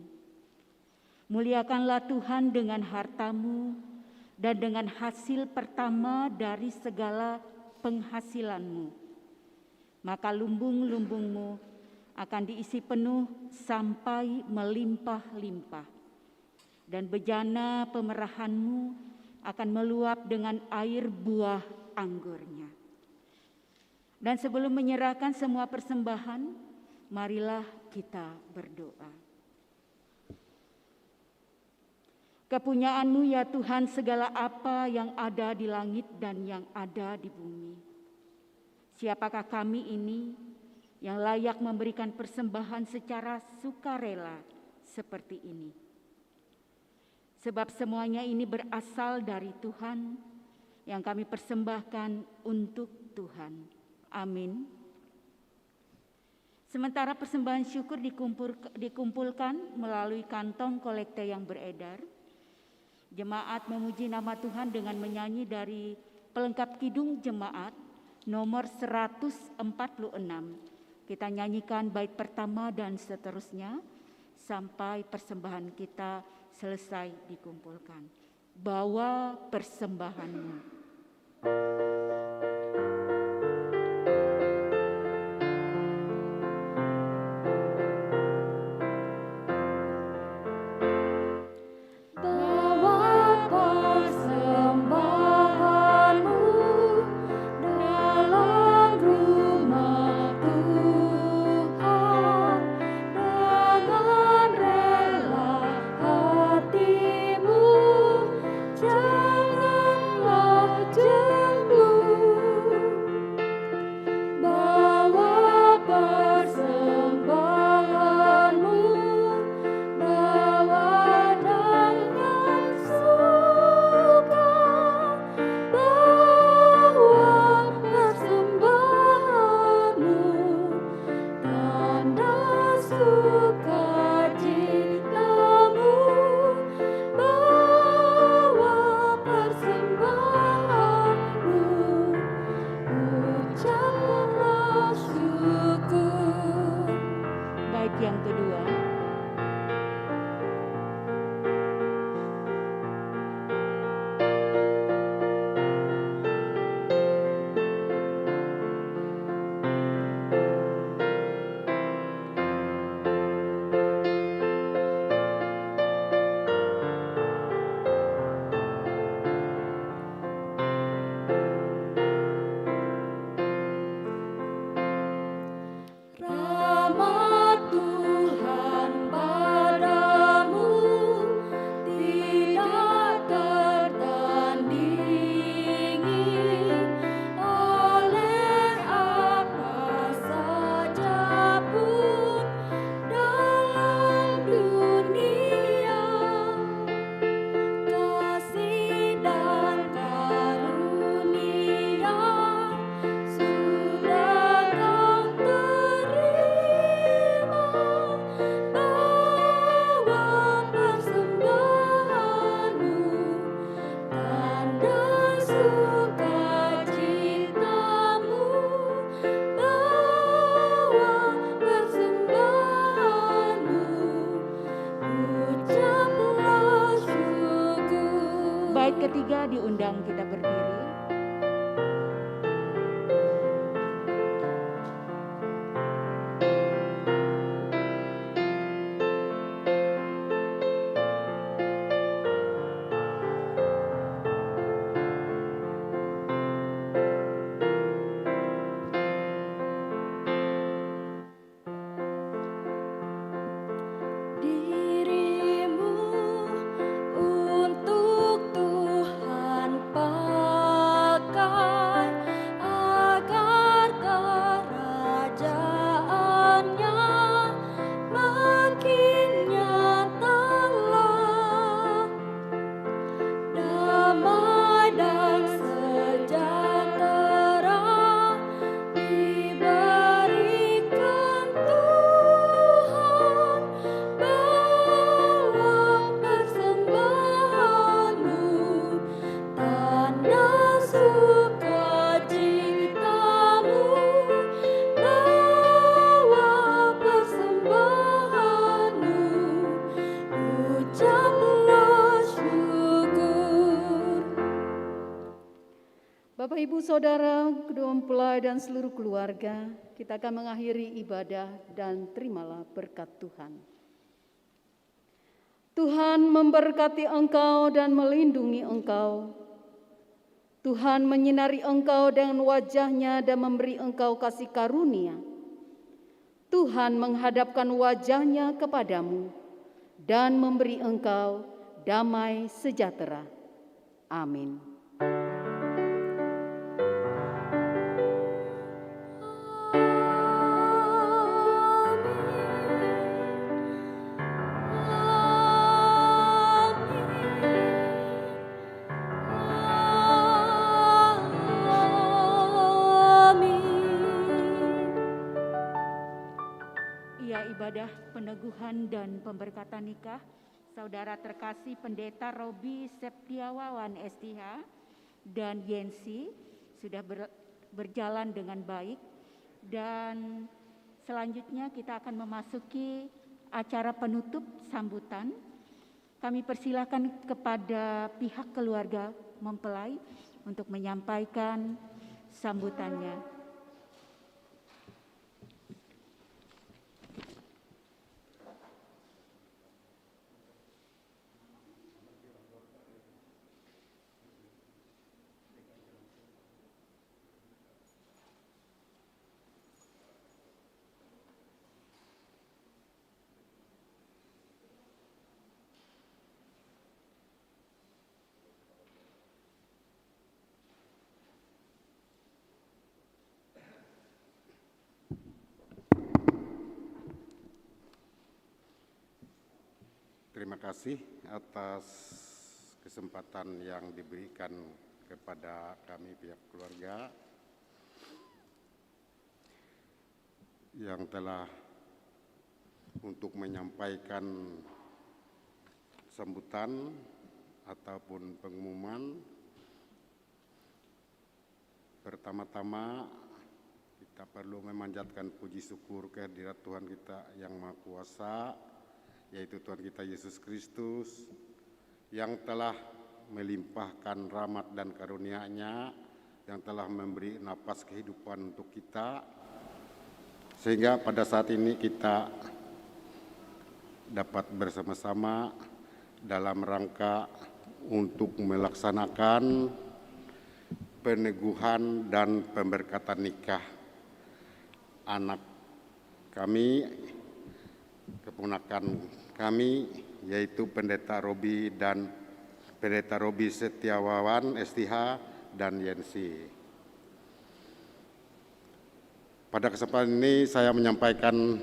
Muliakanlah Tuhan dengan hartamu dan dengan hasil pertama dari segala penghasilanmu. Maka lumbung-lumbungmu akan diisi penuh sampai melimpah-limpah. Dan bejana pemerahanmu akan meluap dengan air buah anggurnya. Dan sebelum menyerahkan semua persembahan, marilah kita berdoa. Kepunyaan-Mu ya Tuhan segala apa yang ada di langit dan yang ada di bumi. Siapakah kami ini yang layak memberikan persembahan secara sukarela seperti ini? Sebab semuanya ini berasal dari Tuhan yang kami persembahkan untuk Tuhan. Amin. Sementara persembahan syukur dikumpulkan melalui kantong kolekte yang beredar, jemaat memuji nama Tuhan dengan menyanyi dari pelengkap kidung jemaat nomor 146. Kita nyanyikan bait pertama dan seterusnya sampai persembahan kita selesai dikumpulkan. Bawa persembahanmu. Janganlah jemu bait ketiga diundang kita berdiri. Dirimu untuk Tuhan pakai agar kerajaannya makin nyatalah, damai dan sejahtera diberikan Tuhan. Bawa persembahanmu, tanda sukacitamu. Bawa persembahanmu, ucaplah syukur. Bapak, Ibu, Saudara, kedua mempelai dan seluruh keluarga, kita akan mengakhiri ibadah dan terimalah berkat Tuhan. Tuhan memberkati engkau dan melindungi engkau. Tuhan menyinari engkau dengan wajah-Nya dan memberi engkau kasih karunia. Tuhan menghadapkan wajah-Nya kepadamu dan memberi engkau damai sejahtera. Amin. Ibadah peneguhan dan pemberkatan nikah saudara terkasih Pendeta Robi Septiawawan STH dan Yensi sudah berjalan dengan baik, dan selanjutnya kita akan memasuki acara penutup sambutan. Kami persilakan kepada pihak keluarga mempelai untuk menyampaikan sambutannya. Terima kasih atas kesempatan yang diberikan kepada kami pihak keluarga yang telah untuk menyampaikan sambutan ataupun pengumuman. Pertama-tama kita perlu memanjatkan puji syukur kehadirat Tuhan kita yang Maha Kuasa, yaitu Tuhan kita Yesus Kristus, yang telah melimpahkan rahmat dan karunia-Nya, yang telah memberi napas kehidupan untuk kita, sehingga pada saat ini kita dapat bersama-sama dalam rangka untuk melaksanakan peneguhan dan pemberkatan nikah anak kami, keponakan kami, yaitu Pendeta Robi dan Pendeta Robi Setiawawan STH dan Yensi. Pada kesempatan ini saya menyampaikan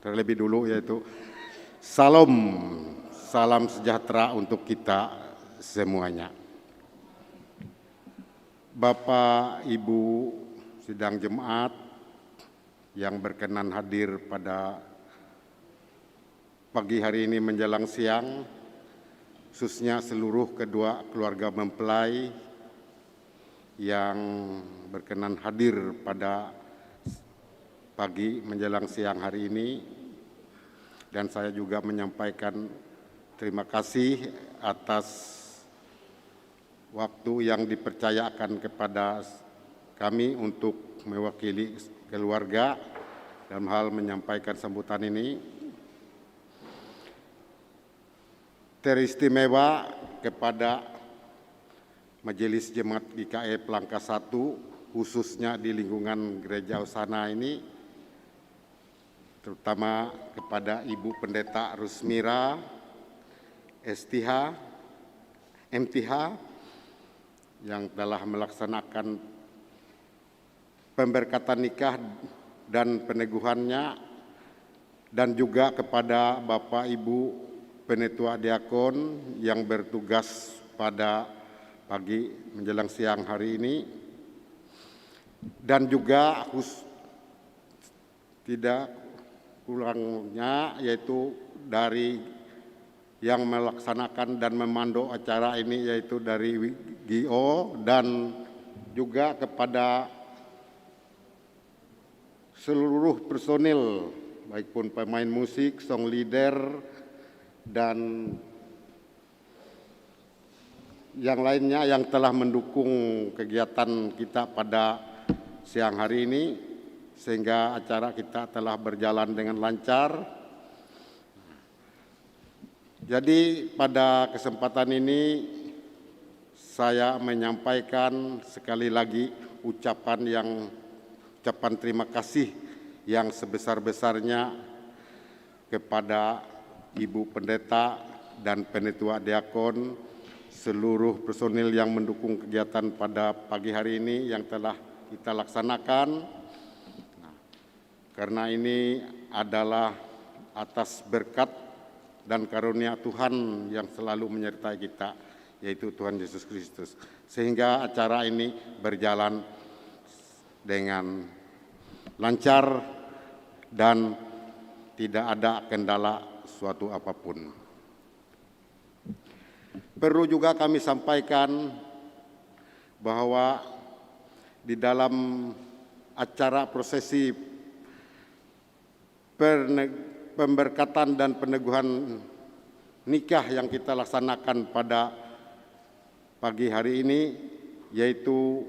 terlebih dulu yaitu salam sejahtera untuk kita semuanya. Bapak, Ibu, sidang jemaat yang berkenan hadir pada pagi hari ini menjelang siang, khususnya seluruh kedua keluarga mempelai yang berkenan hadir pada pagi menjelang siang hari ini, dan saya juga menyampaikan terima kasih atas waktu yang dipercayakan kepada kami untuk mewakili keluarga dalam hal menyampaikan sambutan ini. Teristimewa kepada Majelis Jemaat GKI Pelangka 1, khususnya di lingkungan Gereja Hosana ini, terutama kepada Ibu Pendeta Rusmira MTH yang telah melaksanakan pemberkatan nikah dan peneguhannya, dan juga kepada Bapak Ibu Penetua Diakon yang bertugas pada pagi menjelang siang hari ini, dan juga tidak kurangnya yaitu dari yang melaksanakan dan memandu acara ini yaitu dari GIO, dan juga kepada seluruh personil baik pun pemain musik, song leader, dan yang lainnya yang telah mendukung kegiatan kita pada siang hari ini sehingga acara kita telah berjalan dengan lancar. Jadi pada kesempatan ini saya menyampaikan sekali lagi ucapan terima kasih yang sebesar-besarnya kepada Ibu Pendeta dan Penetua Diakon, seluruh personil yang mendukung kegiatan pada pagi hari ini yang telah kita laksanakan. Karena ini adalah atas berkat dan karunia Tuhan yang selalu menyertai kita, yaitu Tuhan Yesus Kristus. Sehingga acara ini berjalan dengan lancar dan tidak ada kendala suatu apapun. Perlu juga kami sampaikan bahwa di dalam acara prosesi pemberkatan dan peneguhan nikah yang kita laksanakan pada pagi hari ini, yaitu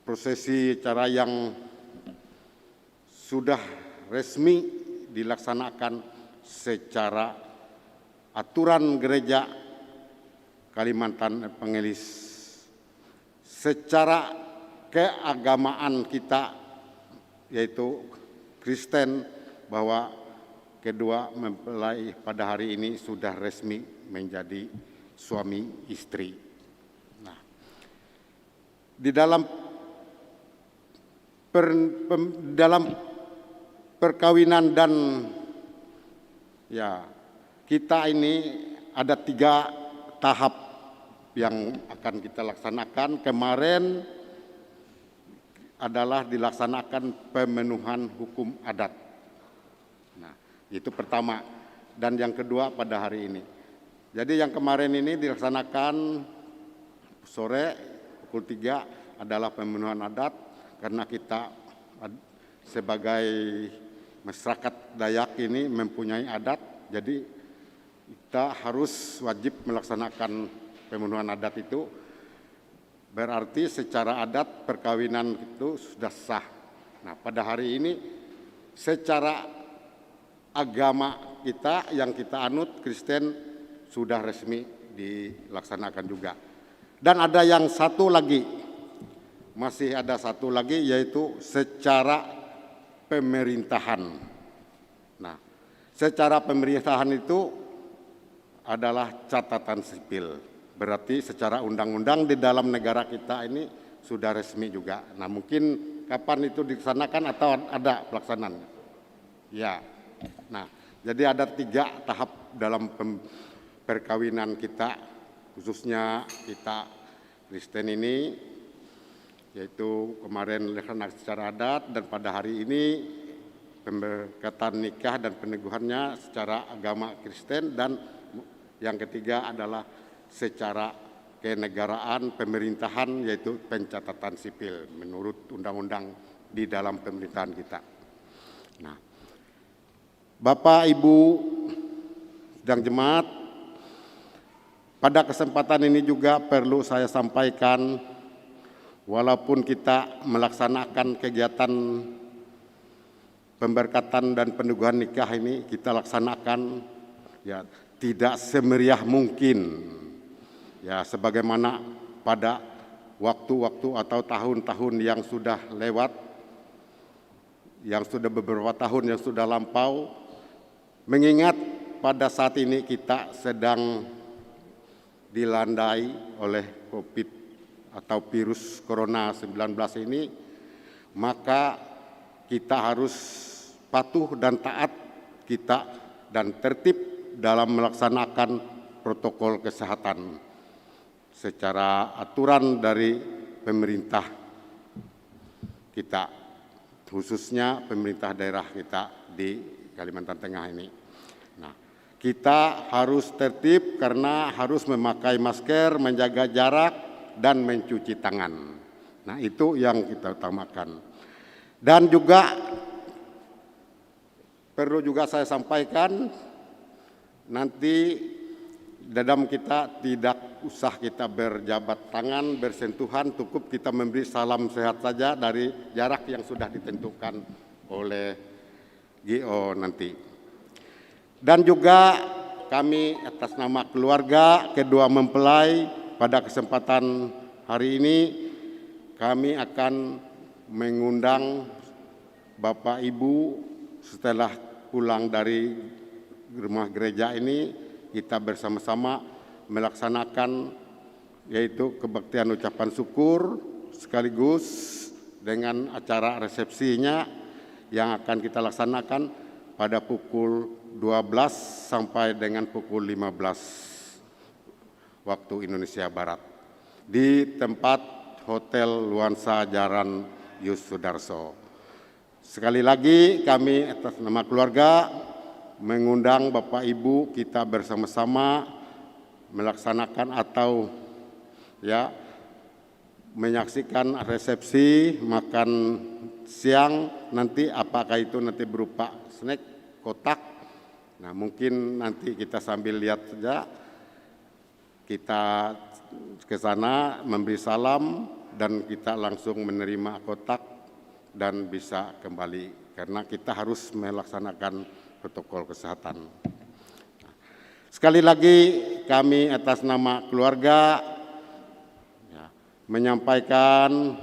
prosesi acara yang sudah resmi dilaksanakan secara aturan gereja Kalimantan Evangelis, secara keagamaan kita yaitu Kristen, bahwa kedua mempelai pada hari ini sudah resmi menjadi suami istri. Nah, di dalam perkawinan dan kita ini ada 3 tahap yang akan kita laksanakan. Kemarin adalah dilaksanakan pemenuhan hukum adat. Nah, itu pertama, dan yang kedua pada hari ini. Jadi yang kemarin ini dilaksanakan sore pukul 3 adalah pemenuhan adat, karena kita sebagai masyarakat Dayak ini mempunyai adat, jadi kita harus wajib melaksanakan pemenuhan adat itu. Berarti secara adat perkawinan itu sudah sah. Nah, pada hari ini secara agama kita yang kita anut Kristen sudah resmi dilaksanakan juga. Dan ada yang satu lagi, masih ada satu lagi, yaitu secara pemerintahan. Nah, secara pemerintahan itu adalah catatan sipil. Berarti secara undang-undang di dalam negara kita ini sudah resmi juga. Nah, mungkin kapan itu dilaksanakan atau ada pelaksanaan? Ya. Nah, jadi ada 3 tahap dalam perkawinan kita, khususnya kita Kristen ini, yaitu kemarin dilaksanakan secara adat, dan pada hari ini pemberkatan nikah dan peneguhannya secara agama Kristen, dan yang ketiga adalah secara kenegaraan pemerintahan, yaitu pencatatan sipil menurut undang-undang di dalam pemerintahan kita. Nah, Bapak Ibu sidang jemaat, Pada kesempatan ini juga perlu saya sampaikan, walaupun kita melaksanakan kegiatan pemberkatan dan peneguhan nikah ini kita laksanakan ya tidak semeriah mungkin ya sebagaimana pada waktu-waktu atau tahun-tahun yang sudah lewat, yang sudah beberapa tahun yang sudah lampau, mengingat pada saat ini kita sedang dilandai oleh COVID atau virus Corona 19 ini, maka kita harus patuh dan taat kita dan tertib dalam melaksanakan protokol kesehatan secara aturan dari pemerintah kita, khususnya pemerintah daerah kita di Kalimantan Tengah ini. Nah, kita harus tertib karena harus memakai masker, menjaga jarak, dan mencuci tangan. Nah, itu yang kita utamakan. Dan juga perlu juga saya sampaikan, nanti dalam kita tidak usah kita berjabat tangan, bersentuhan, cukup kita memberi salam sehat saja dari jarak yang sudah ditentukan oleh GO nanti. Dan juga kami atas nama keluarga kedua mempelai pada kesempatan hari ini kami akan mengundang Bapak Ibu setelah pulang dari rumah gereja ini, kita bersama-sama melaksanakan yaitu kebaktian ucapan syukur sekaligus dengan acara resepsinya yang akan kita laksanakan pada pukul 12 sampai dengan pukul 15 waktu Indonesia Barat di tempat Hotel Luansa Jaran Yus Sudarso. Sekali lagi kami atas nama keluarga mengundang Bapak Ibu kita bersama-sama melaksanakan atau ya menyaksikan resepsi makan siang nanti, apakah itu nanti berupa snack, kotak. Nah, mungkin nanti kita sambil lihat saja, kita ke sana memberi salam dan kita langsung menerima kotak dan bisa kembali karena kita harus melaksanakan protokol kesehatan. Sekali lagi kami atas nama keluarga ya, menyampaikan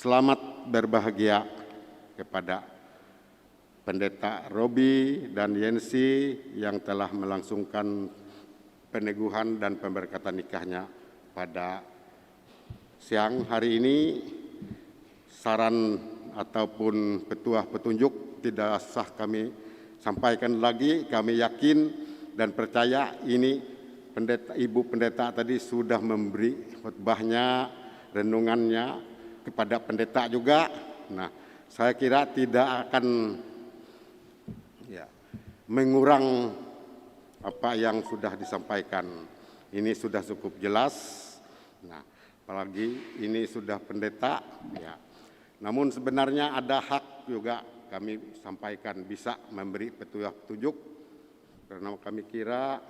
selamat berbahagia kepada Pendeta Robi dan Yensi yang telah melangsungkan peneguhan dan pemberkatan nikahnya pada siang hari ini. Saran ataupun petunjuk tidak usah kami sampaikan lagi. Kami yakin dan percaya ini Ibu Pendeta tadi sudah memberi khotbahnya, renungannya kepada pendeta juga. Nah, saya kira tidak akan ya, mengurang apa yang sudah disampaikan. Ini sudah cukup jelas. Nah, apalagi ini sudah pendeta ya. Namun sebenarnya ada hak juga kami sampaikan bisa memberi petunjuk karena kami kira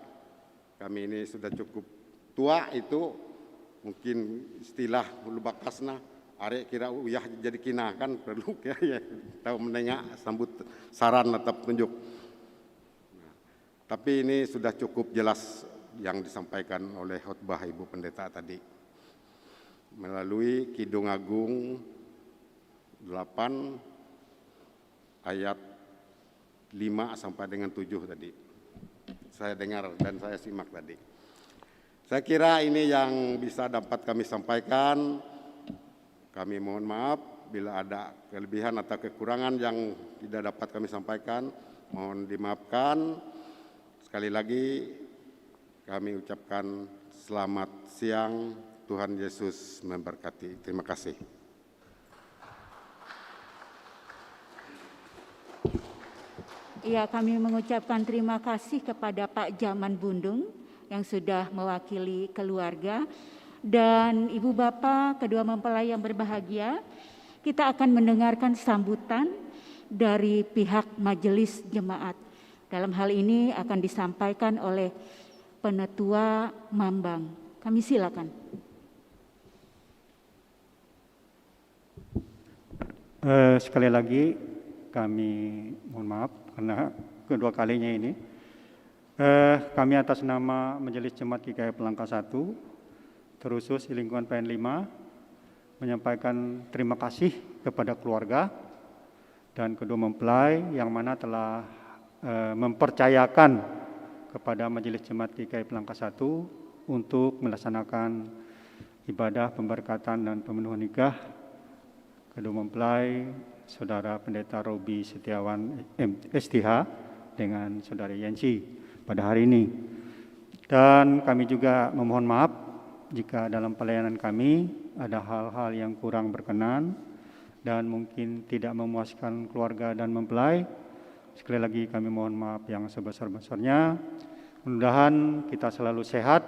kami ini sudah cukup tua, itu mungkin istilah lubakasna arek kira uyah jadi kina kan perlu ya tahu menengah sambut saran atau petunjuk. Nah, tapi ini sudah cukup jelas yang disampaikan oleh khotbah Ibu Pendeta tadi melalui Kidung Agung 8 ayat 5 sampai dengan 7 tadi. Saya dengar dan saya simak tadi. Saya kira ini yang bisa dapat kami sampaikan. Kami mohon maaf bila ada kelebihan atau kekurangan yang tidak dapat kami sampaikan. Mohon dimaafkan. Sekali lagi kami ucapkan selamat siang. Tuhan Yesus memberkati. Terima kasih. Ya, kami mengucapkan terima kasih kepada Pak Jaman Bundung yang sudah mewakili keluarga dan Ibu Bapak kedua mempelai yang berbahagia. Kita akan mendengarkan sambutan dari pihak majelis jemaat. Dalam hal ini akan disampaikan oleh Penetua Mambang. Kami silakan. Sekali lagi kami mohon maaf karena kedua kalinya ini. Kami atas nama Majelis Jemaat GKI Pelangka 1, terusus di lingkungan PN 5, menyampaikan terima kasih kepada keluarga dan kedua mempelai yang mana telah mempercayakan kepada Majelis Jemaat GKI Pelangka 1 untuk melaksanakan ibadah pemberkatan dan pemenuhan nikah kedua mempelai Saudara Pendeta Robi Setiawan STH dengan Saudara Yensi pada hari ini. Dan kami juga memohon maaf jika dalam pelayanan kami ada hal-hal yang kurang berkenan dan mungkin tidak memuaskan keluarga dan mempelai. Sekali lagi kami mohon maaf yang sebesar-besarnya. Mudah-mudahan kita selalu sehat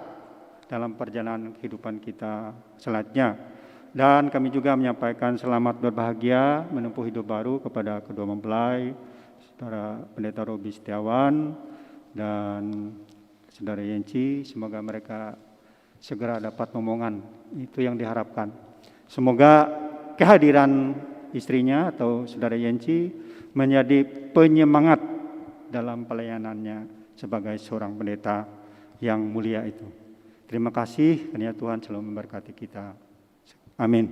dalam perjalanan kehidupan kita selanjutnya. Dan kami juga menyampaikan selamat berbahagia menempuh hidup baru kepada kedua mempelai, Saudara Pendeta Robi Setiawan dan Saudara Yenci. Semoga mereka segera dapat momongan. Itu yang diharapkan. Semoga kehadiran istrinya atau Saudara Yenci menjadi penyemangat dalam pelayanannya sebagai seorang pendeta yang mulia itu. Terima kasih, kiranya Tuhan selalu memberkati kita. Amin.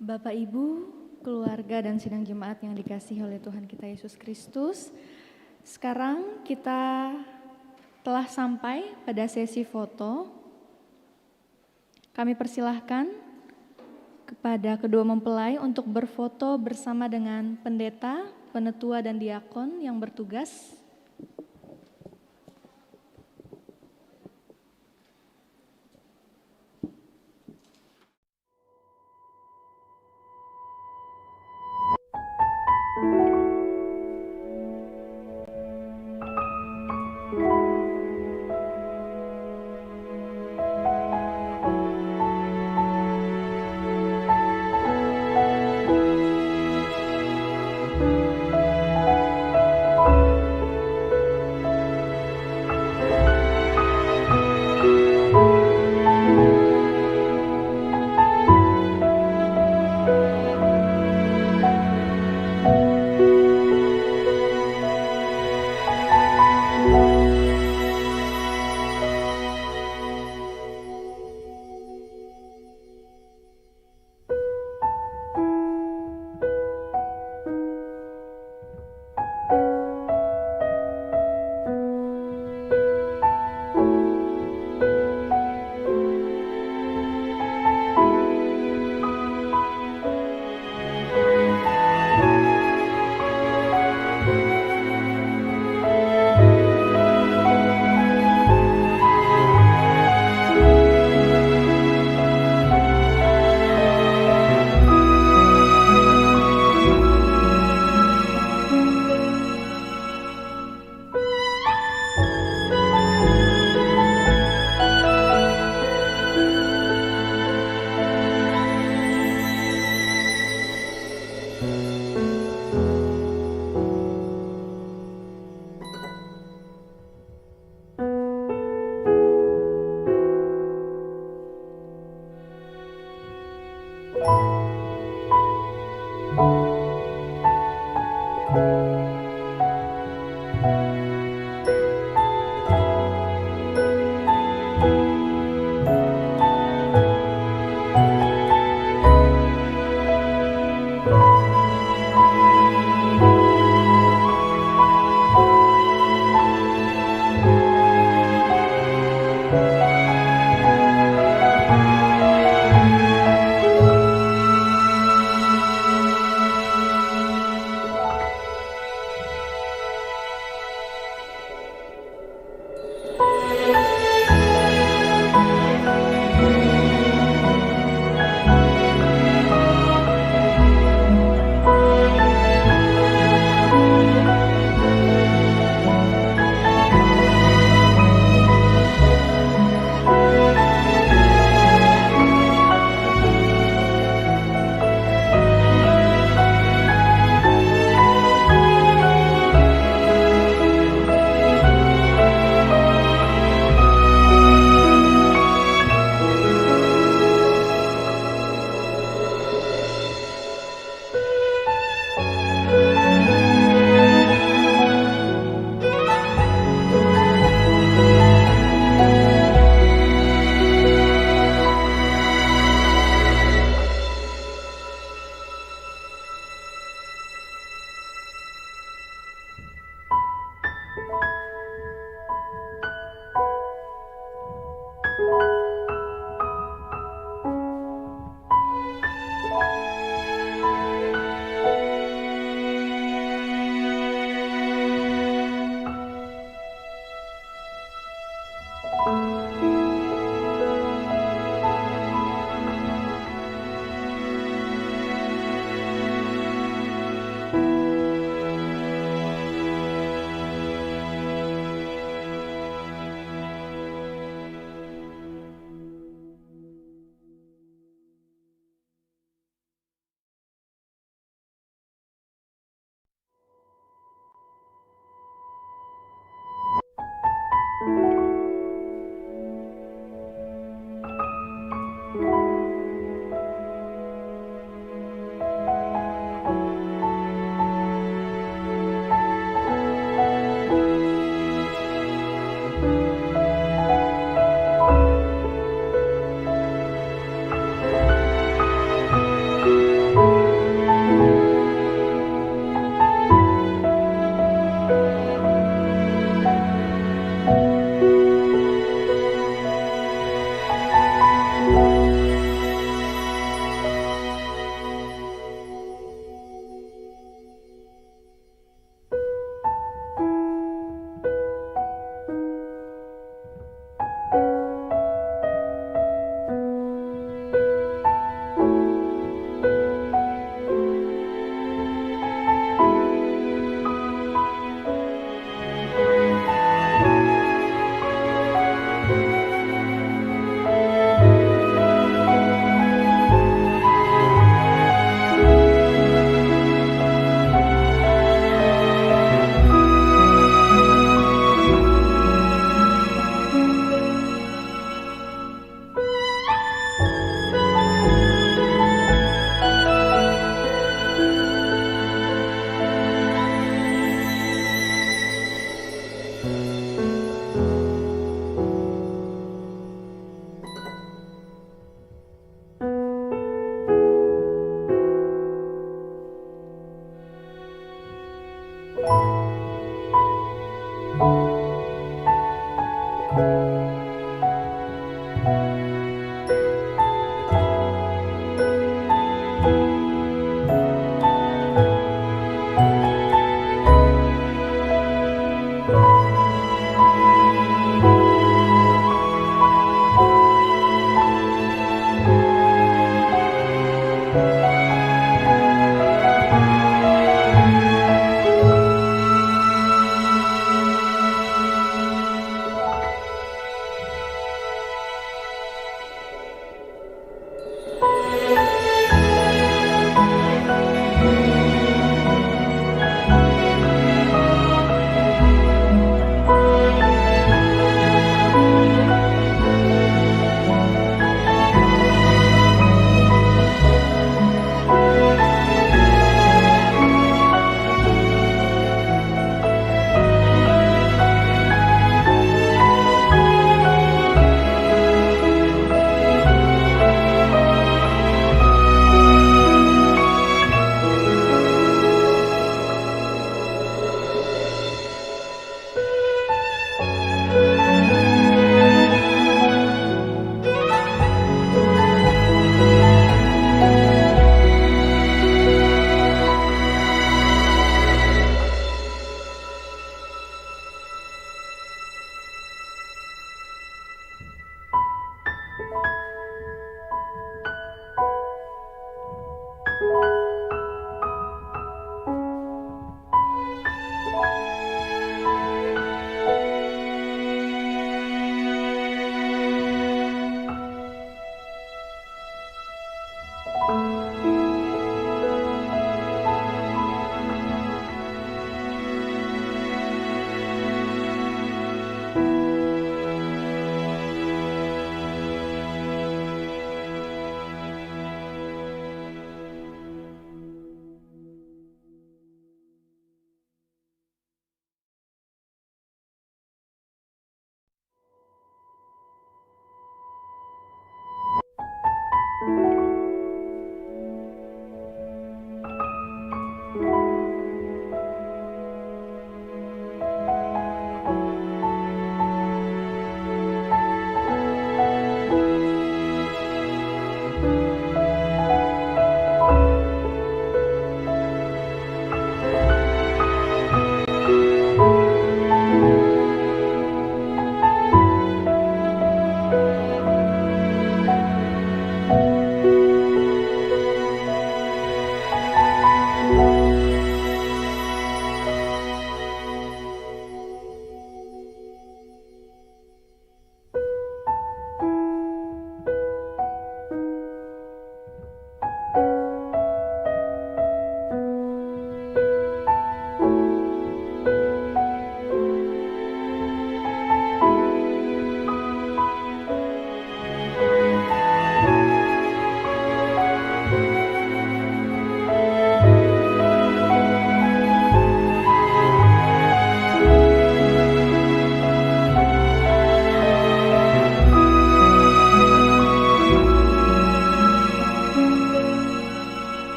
Bapak, Ibu, keluarga dan sidang jemaat yang dikasihi oleh Tuhan kita Yesus Kristus, sekarang kita telah sampai pada sesi foto. Kami persilahkan kepada kedua mempelai untuk berfoto bersama dengan pendeta, penetua, dan diakon yang bertugas.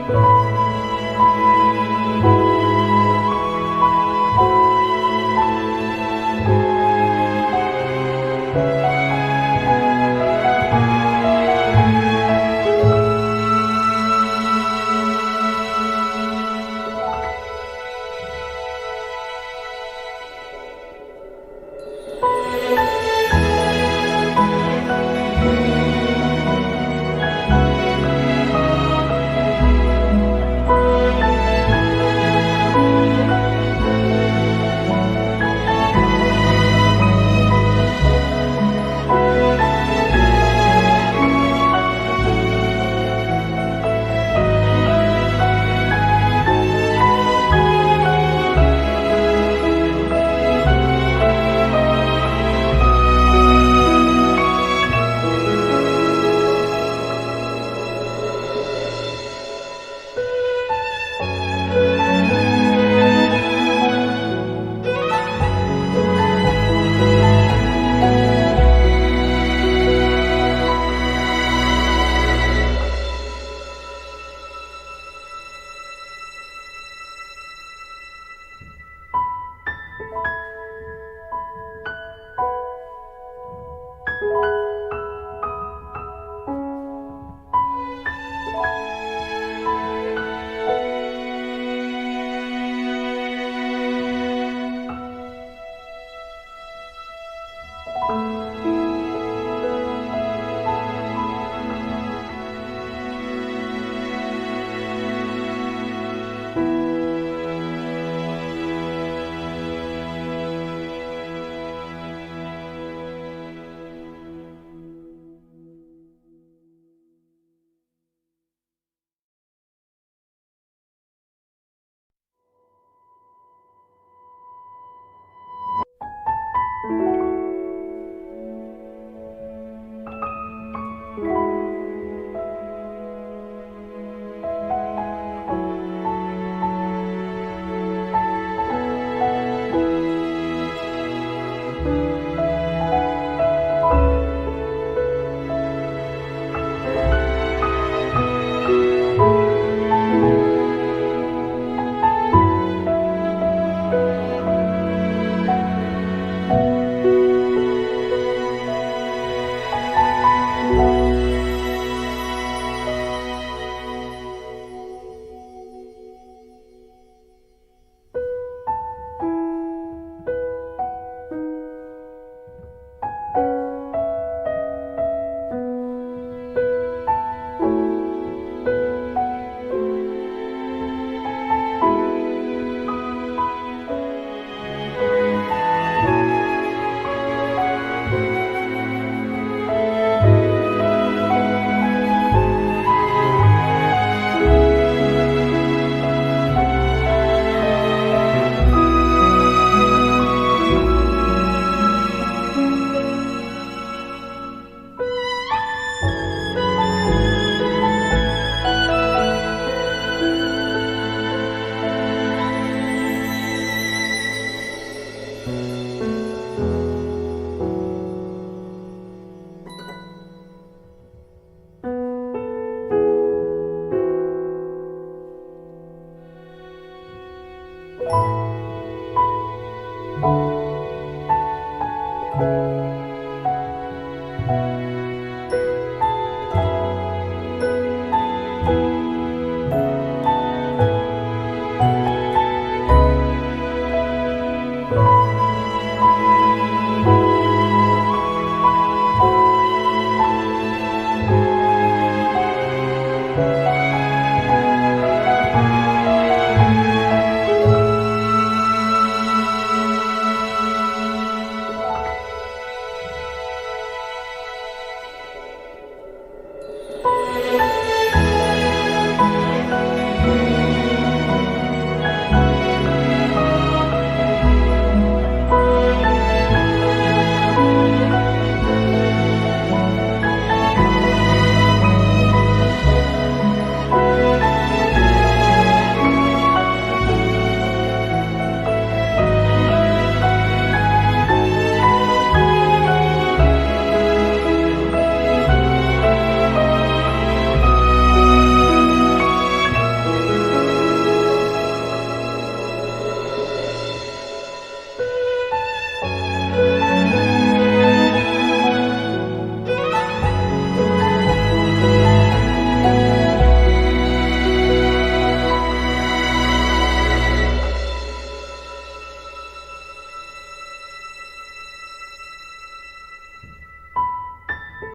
Tuhan.